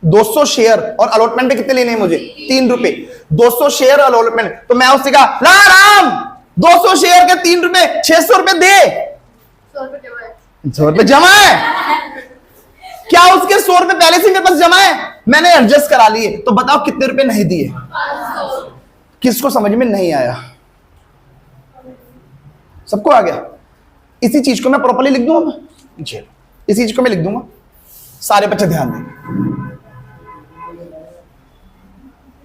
A: 200 शेयर, और अलॉटमेंट पे कितने लेने हैं मुझे? 3 रुपए। 200 शेयर अलॉटमेंट, तो मैं उससे कहा ला राम 200 शेयर के 3 रुपए, 600 रुपए दे। 100 रुपए जमा है। क्या उसके 100 रुपए पहले से मेरे पास जमा है? मैंने एडजस्ट करा लिए। तो बताओ कितने रुपए नहीं दिए? 500। किसको समझ में नहीं आया? सबको आ गया? इसी चीज को मैं प्रॉपर्ली लिख दूंगा, इसी चीज को मैं लिख दूंगा, सारे बच्चे ध्यान दें।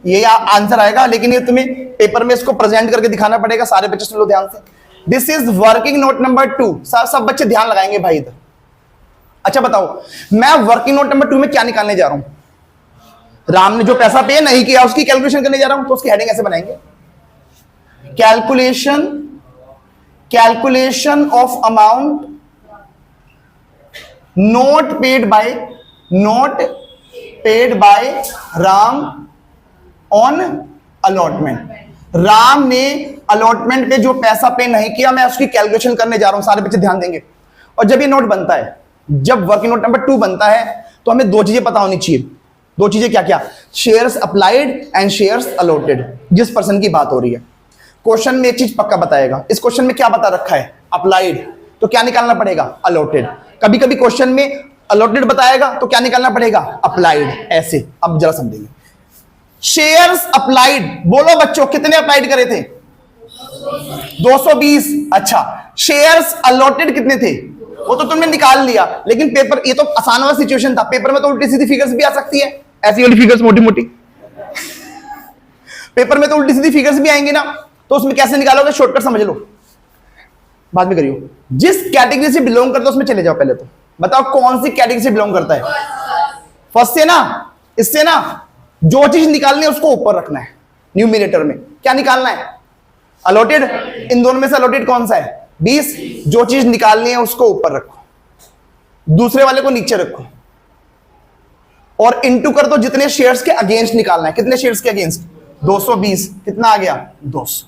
A: ये आंसर आएगा, लेकिन ये तुम्हें पेपर में इसको प्रेजेंट करके दिखाना पड़ेगा। सारे बच्चे सुन लो ध्यान से। This is working note number 2। सब बच्चे ध्यान लगाएंगे भाई इधर। अच्छा बताओ, मैं वर्किंग नोट नंबर 2 में क्या निकालने जा रहा हूं। राम ने जो पैसा पे नहीं किया उसकी कैलकुलेशन करने जा रहा हूं, तो उसकी हेडिंग ऐसे बनाएंगे, calculation of amount note paid by Ram on allotment. Ram ने अलॉटमेंट पे जो पैसा पे नहीं किया, मैं उसकी कैलकुलेशन करने जा रहा हूं। सारे बच्चे ध्यान देंगे। और जब ये नोट बनता है, जब वर्किंग नोट नंबर 2 बनता है, तो हमें दो चीजें पता होनी चाहिए। दो चीजें क्या क्या? Shares applied and shares allotted. जिस पर्सन की बात हो रही है, क्वेश्चन में एक चीज पक्का बताएगा। इस क्वेश्चन में क्या बता रखा है? अप्लाइड, तो क्या निकालना पड़ेगा? अलॉटेड। कभी कभी क्वेश्चन में अलॉटेड बताएगा तो क्या निकालना पड़ेगा? अप्लाइड। ऐसे अब जरा समझेंगे। शेयर्स अप्लाइड, बोलो बच्चों कितने अप्लाइड करे थे? 220। अच्छा, शेयर्स अलॉटेड कितने थे? वो तो तुमने निकाल लिया, लेकिन पेपर, ये तो आसान वाला सिचुएशन था। पेपर में तो उल्टी सीधी फिगर्स भी आ सकती है, ऐसी वाली फिगर्स मोटी मोटी। पेपर में तो उल्टी सीधी फिगर्स भी आएंगी ना, तो उसमें कैसे निकालोगे? शॉर्टकट समझ लो, बाद में करियो। जिस कैटेगरी से बिलोंग करता है उसमें चले जाओ। पहले तो बताओ कौन सी कैटेगरी से बिलोंग करता है? फर्स्ट से ना, इससे ना। जो चीज निकालनी है उसको ऊपर रखना है न्यूमिनेटर में। क्या निकालना है? अलॉटेड। इन दोनों में से अलॉटेड कौन सा है? 20। जो चीज निकालनी है उसको ऊपर रखो, दूसरे वाले को नीचे रखो, और इंटू कर दो जितने शेयर्स के अगेंस्ट निकालना है। कितने शेयर्स के अगेंस्ट? 220। कितना आ गया? 200।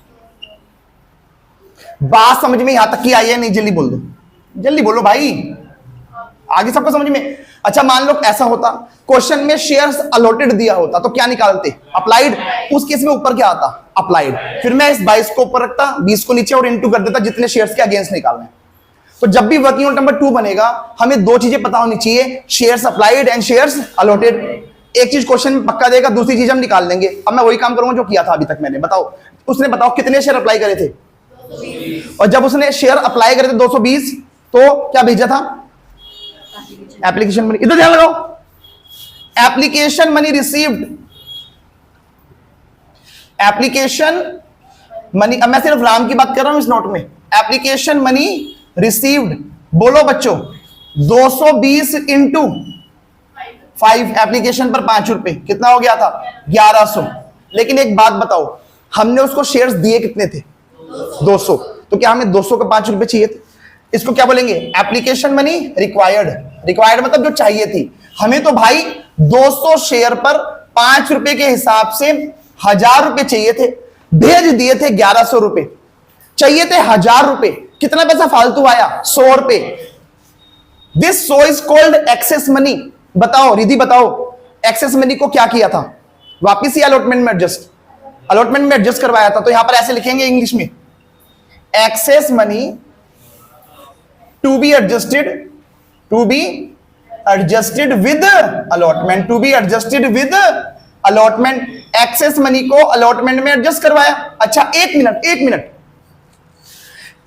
A: बात समझ में यहां तक की आई है? नहीं, जल्दी बोल दो, जल्दी बोलो भाई, आगे सबको समझ में। अच्छा, मान लो ऐसा होता, क्वेश्चन में शेयर्स अलॉटेड दिया होता, तो क्या निकालते? अप्लाइड। उस केस में ऊपर क्या आता? अप्लाइड। फिर मैं इस 22 को ऊपर रखता, 20 को नीचे, और इनटू कर देता जितने शेयर्स के अगेंस्ट निकालने। तो जब भी वर्किंग नोट नंबर 2 बनेगा, हमें दो चीजें पता होनी चाहिए, shares applied and shares allotted. एक चीज क्वेश्चन में पक्का देगा, दूसरी चीज हम निकाल लेंगे। अब मैं वही काम करूंगा जो किया था अभी तक मैंने। बताओ, उसने बताओ कितने शेयर अप्लाई करे थे? 220। और जब उसने शेयर अप्लाई करे थे 220, तो क्या भेजा था? Application money. इधर ध्यान लगाओ, application money received. Application money, अब मैं सिर्फ राम की बात कर रहा हूं इस नोट में। एप्लीकेशन मनी रिसीव्ड, बोलो बच्चों, 220 इंटू 5। एप्लीकेशन पर 5 रुपए, कितना हो गया था? 1100। लेकिन एक बात बताओ, हमने उसको शेयर्स दिए कितने थे? 200। तो क्या हमें 200 के 5 रुपए चाहिए थे? इसको क्या बोलेंगे? Application money required. रिक्वायर्ड मतलब जो चाहिए थी। हमें तो भाई 200 शेयर पर 5 रुपए के हिसाब से 1000 रुपए चाहिए थे, भेज दिए थे 1100 रुपए। चाहिए थे 1000 रुपए, कितना पैसा फालतू आया? 100 रुपए। This so is called excess money. बताओ रिधि, बताओ एक्सेस मनी को क्या किया था? वापिस ही अलॉटमेंट में एडजस्ट, अलॉटमेंट में एडजस्ट करवाया था। तो यहां पर ऐसे लिखेंगे इंग्लिश में, excess money to be adjusted with allotment, to be adjusted with allotment. Excess money को अलॉटमेंट में एडजस्ट करवाया। अच्छा, एक मिनट,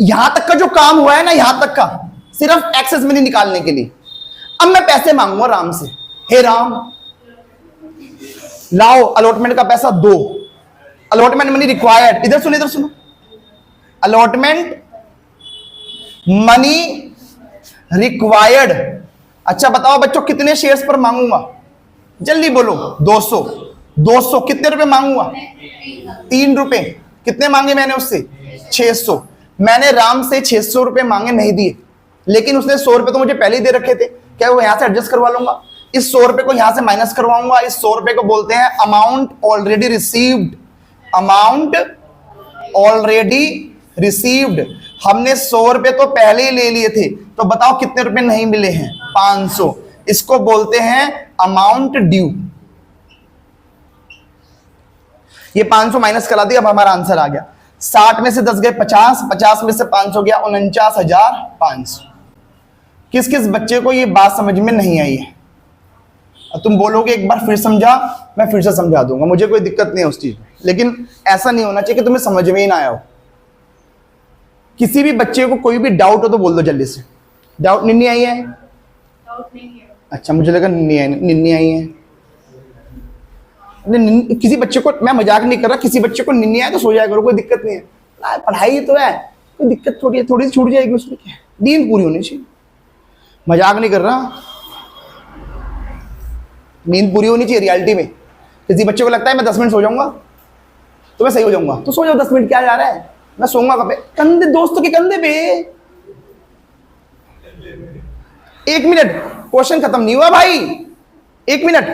A: यहां तक का जो काम हुआ है ना, यहां तक का सिर्फ एक्सेस मनी निकालने के लिए। अब मैं पैसे मांगूंगा राम से, हे राम लाओ अलॉटमेंट का पैसा दो। अलॉटमेंट मनी रिक्वायर्ड, इधर सुनो, अलॉटमेंट मनी रिक्वायर्ड। अच्छा बताओ बच्चों, कितने शेयर्स पर मांगूंगा? जल्दी बोलो। 200 कितने रुपए मांगूंगा? 3 रुपए। कितने मांगे मैंने उससे? 600। मैंने राम से 600 रुपए मांगे, नहीं दिए, लेकिन उसने 100 रुपए तो मुझे पहले ही दे रखे थे। क्या वो यहां से एडजस्ट करवा लूंगा? इस 100 रुपए को यहां से माइनस करवाऊंगा। इस 100 रुपए को बोलते हैं amount already received. Amount already received. हमने 100 रुपए तो पहले ही ले लिए थे, तो बताओ कितने रुपए नहीं मिले हैं? 500। इसको बोलते हैं अमाउंट ड्यू। ये 500 माइनस करा दिया, अब हमारा आंसर आ गया। 60 में से 10 गए 50, 50 में से 500 गया 49,500। किस किस बच्चे को ये बात समझ में नहीं आई है? अब तुम बोलोगे एक बार फिर समझा, मैं फिर से समझा दूंगा, मुझे कोई दिक्कत नहीं है उस चीज में। लेकिन ऐसा नहीं होना चाहिए कि तुम्हें समझ में ही ना आया हो। किसी भी बच्चे को कोई भी डाउट हो तो बोल दो जल्दी से। डाउट निन्नी आई है?
B: डाउट नहीं है।
A: अच्छा, मुझे लगा निन्नी आई है। किसी बच्चे को, मैं मजाक नहीं कर रहा, किसी बच्चे को नींद आए तो सो जाया करो, कोई दिक्कत नहीं है, पढ़ाई तो है, कोई दिक्कत थोड़ी है, थोड़ी सी छूट जाएगी उसमें क्या है, नींद पूरी होनी चाहिए, मजाक नहीं कर रहा, नींद पूरी होनी चाहिए रियलिटी में। किसी बच्चे को लगता है मैं 10 मिनट सो जाऊंगा तो मैं सही हो जाऊंगा, तो सो जाओ 10 मिनट, क्या जा रहा है, मैं सोऊंगा कब पे, कंधे, दोस्तों के कंधे पे। 1 मिनट, क्वेश्चन खत्म नहीं हुआ भाई, 1 मिनट।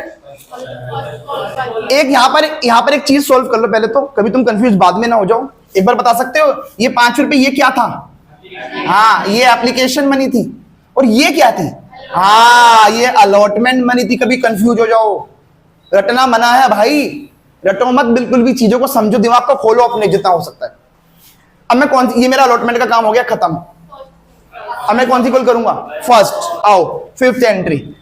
A: एक यहां पर एक चीज सोल्व कर लो पहले, तो कभी तुम कंफ्यूज बाद में ना हो जाओ। एक बार बता सकते हो ये 5 रुपए ये क्या था? हाँ, ये एप्लीकेशन मनी थी। और ये क्या थी? हाँ, ये अलॉटमेंट मनी थी। कभी कंफ्यूज हो जाओ, रटना मना है भाई, रटो मत बिल्कुल भी, चीजों को समझो, दिमाग को खोलो अपने जितना हो सकता है। अब मैं कौन सी, ये मेरा अलॉटमेंट का काम हो गया खत्म, अब मैं कौन सी कॉल करूंगा? फर्स्ट। आओ, 5th entry,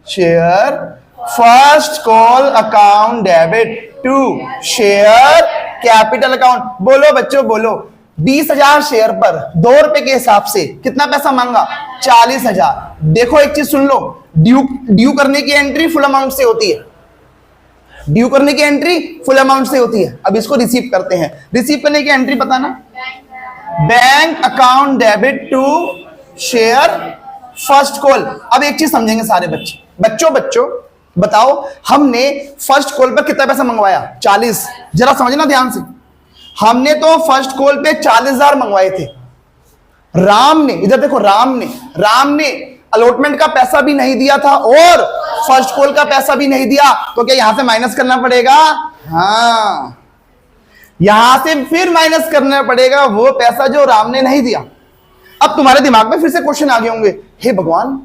A: share first call account debit to share capital account. बोलो बच्चों बोलो, 20,000 शेयर पर 2 रुपए के हिसाब से कितना पैसा मांगा? 40,000। देखो एक चीज सुन लो, ड्यू करने की एंट्री फुल अमाउंट से होती है, ड्यू करने की एंट्री फुल अमाउंट से होती है। अब इसको रिसीव करते हैं, रिसीव करने की एंट्री बताना, bank account debit to share first call. अब एक चीज समझेंगे सारे बच्चों बताओ, हमने फर्स्ट कॉल पर कितना पैसा मंगवाया? 40। जरा समझना ध्यान से, हमने तो फर्स्ट कॉल पे 40,000 मंगवाए थे। राम ने, इधर देखो, राम ने अलॉटमेंट का पैसा भी नहीं दिया था और फर्स्ट कॉल का पैसा भी नहीं दिया, तो क्या यहां से माइनस करना पड़ेगा? हाँ, यहां से फिर माइनस करना पड़ेगा वो पैसा जो राम ने नहीं दिया। अब तुम्हारे दिमाग में फिर से क्वेश्चन आ गए होंगे, हे भगवान,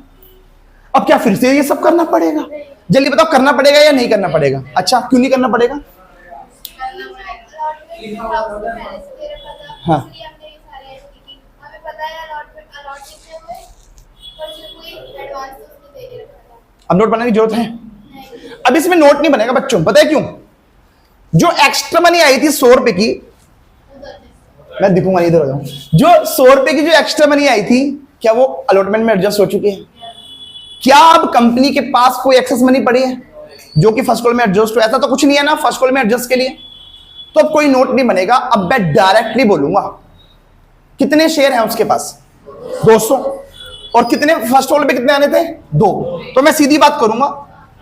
A: अब क्या फिर से ये सब करना पड़ेगा? जल्दी बताओ, करना पड़ेगा या नहीं करना पड़ेगा? अच्छा, क्यों नहीं करना पड़ेगा? हाँ, अब नोट बनाने की जरूरत है? अब इसमें नोट नहीं बनेगा बच्चों, पता है क्यों? जो एक्स्ट्रा मनी आई थी 100 रुपए की, मैं दिखूंगा, इधर हो जाऊं, जो 100 रुपए की जो एक्स्ट्रा मनी आई थी, क्या वो अलॉटमेंट में एडजस्ट हो चुकी है? क्या अब कंपनी के पास कोई एक्सेस मनी पड़ी है जो कि फर्स्ट कॉल में एडजस्ट हो? ऐसा तो कुछ नहीं है ना फर्स्ट कॉल में एडजस्ट के लिए, तो अब कोई नोट नहीं बनेगा। अब मैं डायरेक्टली बोलूंगा, कितने शेयर हैं उसके पास? 200। और कितने फर्स्ट कॉल पे कितने आने थे? 2। तो मैं सीधी बात करूंगा,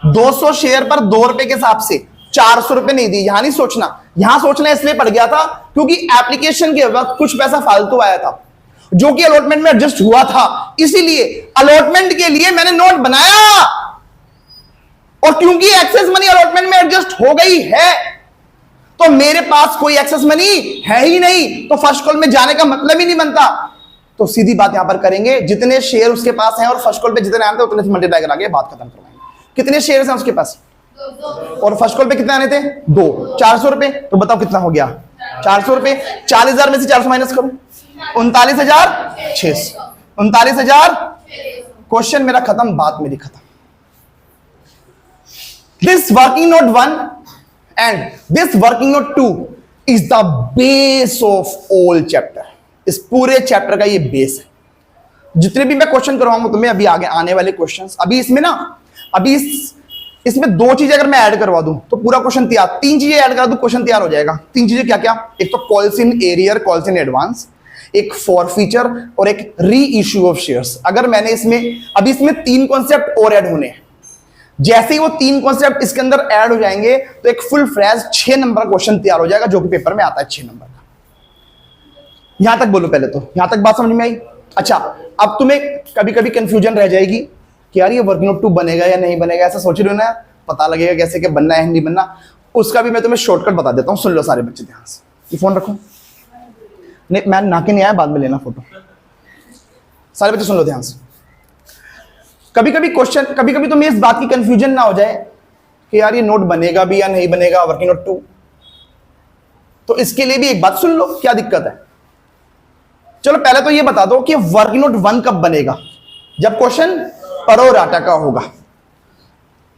A: 200 शेयर पर 2 रुपए के हिसाब से 400 रुपए नहीं दी। यहां नहीं सोचना, यहां सोचना इसलिए पड़ गया था क्योंकि एप्लीकेशन के वक्त कुछ पैसा फालतू आया था जो कि अलॉटमेंट में एडजस्ट हुआ था, इसीलिए अलॉटमेंट के लिए मैंने नोट बनाया। और क्योंकि एक्सेस मनी अलॉटमेंट में एडजस्ट हो गई है, तो मेरे पास कोई एक्सेस मनी है ही नहीं, तो फर्स्ट कॉल में जाने का मतलब ही नहीं बनता। तो सीधी बात यहां पर करेंगे, जितने शेयर उसके पास हैं और फर्स्ट कॉल पे जितने आते हैं उतने से मल्टीप्लाई करा के बात खत्म करवाएंगे। कितने शेयर हैं उसके पास और फर्स्ट कॉल पे कितने आने थे? 2। 400 रुपए, तो बताओ कितना हो गया? 400 रुपए। 40,000 में से 400 माइनस करो, 39,600। 39,000। क्वेश्चन मेरा खत्म, बात मेरी खत्म। This working note 1 and this working note 2 is the base of all chapter. इस पूरे चैप्टर का ये बेस है। जितने भी मैं क्वेश्चन करवाऊंगा तुम्हें अभी आगे आने वाले क्वेश्चंस, अभी इसमें ना, अभी इसमें 2 चीजें अगर मैं ऐड करवा दूं तो पूरा क्वेश्चन तैयार, 3 चीजें ऐड करा दूं क्वेश्चन तैयार हो जाएगा। 3 चीजें क्या क्या? एक तो calls in arrear, calls in advance, एक फॉरफीचर और एक री इश्यू ऑफ शेयर्स। अगर मैंने इसमें, अभी इसमें 3 कॉन्सेप्ट और ऐड होने हैं। जैसे ही वो 3 कॉन्सेप्ट इसके अंदर ऐड हो जाएंगे तो एक फुल फ्रेश 6 नंबर क्वेश्चन तैयार हो जाएगा जो कि पेपर में आता है 6 नंबर का। यहां तक बोलो पहले, तो यहां तक बात समझ में आई? अच्छा, अब तुम्हें कभी कभी कंफ्यूजन रह जाएगी कि यार ये वर्किंग नोट 2 बनेगा या नहीं बनेगा, ऐसा सोच रहे हो ना, पता लगेगा कैसे कि बनना है नहीं बनना। उसका भी मैं तुम्हें शॉर्टकट बता देता हूं, सुन लो सारे बच्चे ध्यान से। ये फोन रखो, नहीं मैं नाके नहीं आया, बाद में लेना फोटो। सारे बच्चे सुन लो ध्यान से। कभी कभी क्वेश्चन, कभी कभी तुम्हें इस बात की कंफ्यूजन ना हो जाए कि यार ये नोट बनेगा भी या नहीं बनेगा वर्किंग नोट 2, तो इसके लिए भी एक बात सुन लो, क्या दिक्कत है। चलो पहले तो ये बता दो कि वर्किंग नोट 1 कब बनेगा? जब क्वेश्चन प्रो-राटा का होगा।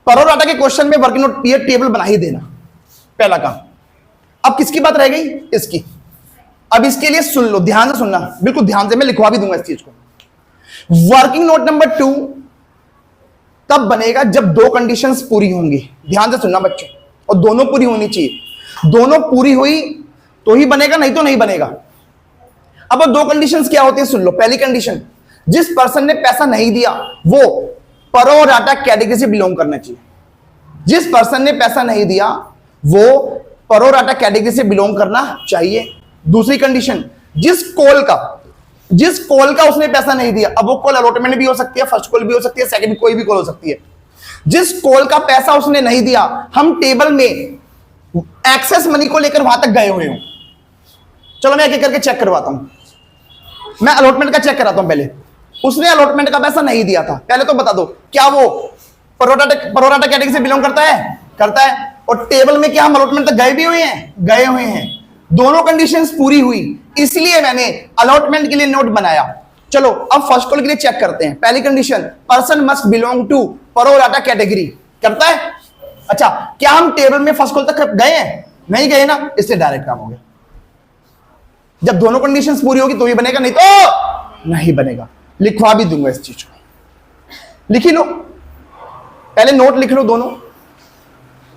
A: प्रो-राटा के क्वेश्चन में वर्किंग नोट ये टेबल बना ही देना, पहला काम। अब किसकी बात रह गई? इसकी। अब इसके लिए सुन लो, ध्यान से सुनना, बिल्कुल ध्यान से, मैं लिखवा भी दूंगा इस चीज को। वर्किंग नोट नंबर 2 तब बनेगा जब दो कंडीशंस पूरी होंगी। ध्यान से सुनना बच्चों, और दोनों पूरी होनी चाहिए। दोनों पूरी हुई तो ही बनेगा, नहीं तो नहीं बनेगा। अब दो कंडीशंस क्या होती है सुन लो। पहली कंडीशन, जिस पर्सन ने पैसा नहीं दिया वो प्रो राटा कैटेगरी से बिलोंग करना चाहिए। जिस पर्सन ने पैसा नहीं दिया वो प्रो राटा कैटेगरी से बिलोंग करना चाहिए। दूसरी कंडीशन, जिस कॉल का उसने पैसा नहीं दिया, अब वो कॉल अलॉटमेंट भी हो सकती है, फर्स्ट कॉल भी हो सकती है, सेकंड कोई भी कॉल हो सकती है। जिस कॉल का पैसा उसने नहीं दिया, हम टेबल में एक्सेस मनी को लेकर वहां तक गए हुए हो। चलो मैं एक एक करके चेक करवाता हूं। मैं अलॉटमेंट का चेक कराता हूं। पहले उसने अलॉटमेंट का पैसा नहीं दिया था, पहले तो बता दो क्या वो प्रोराटा कैटेगरी से बिलोंग करता है? करता है। और टेबल में क्या हम अलॉटमेंट तक गए भी हुए हैं? गए हुए हैं। दोनों कंडीशंस पूरी हुई, इसलिए मैंने अलॉटमेंट के लिए नोट बनाया। चलो अब फर्स्ट कॉल के लिए चेक करते हैं। पहली condition, person must belong to pro rata category, करता है। अच्छा, क्या हम टेबल में फर्स्ट कॉल तक गए हैं? नहीं गए ना, इससे डायरेक्ट काम हो गया। जब दोनों कंडीशंस पूरी होगी तो ही बनेगा, नहीं तो नहीं बनेगा। लिखवा भी दूंगा इस चीज को, लिख ही लो। पहले नोट लिख लो दोनों।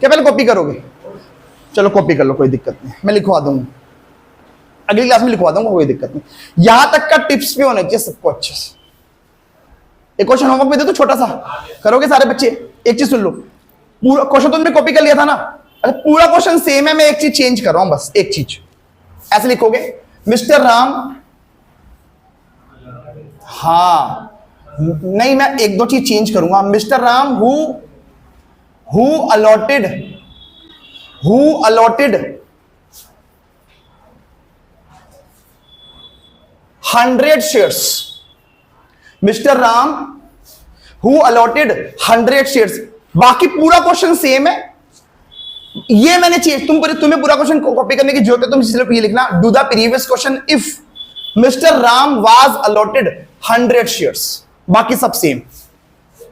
A: क्या पहले कॉपी करोगे? चलो कॉपी कर लो, कोई दिक्कत नहीं, मैं लिखवा दूंगा, अगली क्लास में लिखवा दूंगा, कोई दिक्कत नहीं। यहां तक का टिप्स भी होना चाहिए सबको अच्छे से। एक क्वेश्चन होमवर्क में दे दो छोटा सा, करोगे सारे बच्चे? एक चीज सुन लो, पूरा क्वेश्चन तो तुमने कॉपी कर लिया था ना, अरे पूरा क्वेश्चन सेम है, मैं एक चीज चेंज कर रहा हूं, बस एक चीज। ऐसे लिखोगे, मिस्टर राम, हाँ नहीं, मैं एक दो चीज चेंज करूंगा। Mister Ram who allotted 100 shares। Mister Ram who allotted 100 shares। बाकी पूरा क्वेश्चन सेम है, ये मैंने चेंज, तुम्हें पूरा क्वेश्चन कॉपी करने की जरूरत है, तुम सिर्फ ये लिखना, do the previous question if mister Ram was allotted 100 shares। बाकी सब सेम।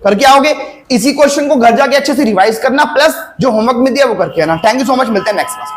A: कर क्या आओगे? इसी क्वेश्चन को घर जाके अच्छे से रिवाइज करना, प्लस जो होमवर्क में दिया वो करके आना। थैंक यू सो मच, मिलते हैं नेक्स्ट क्लास।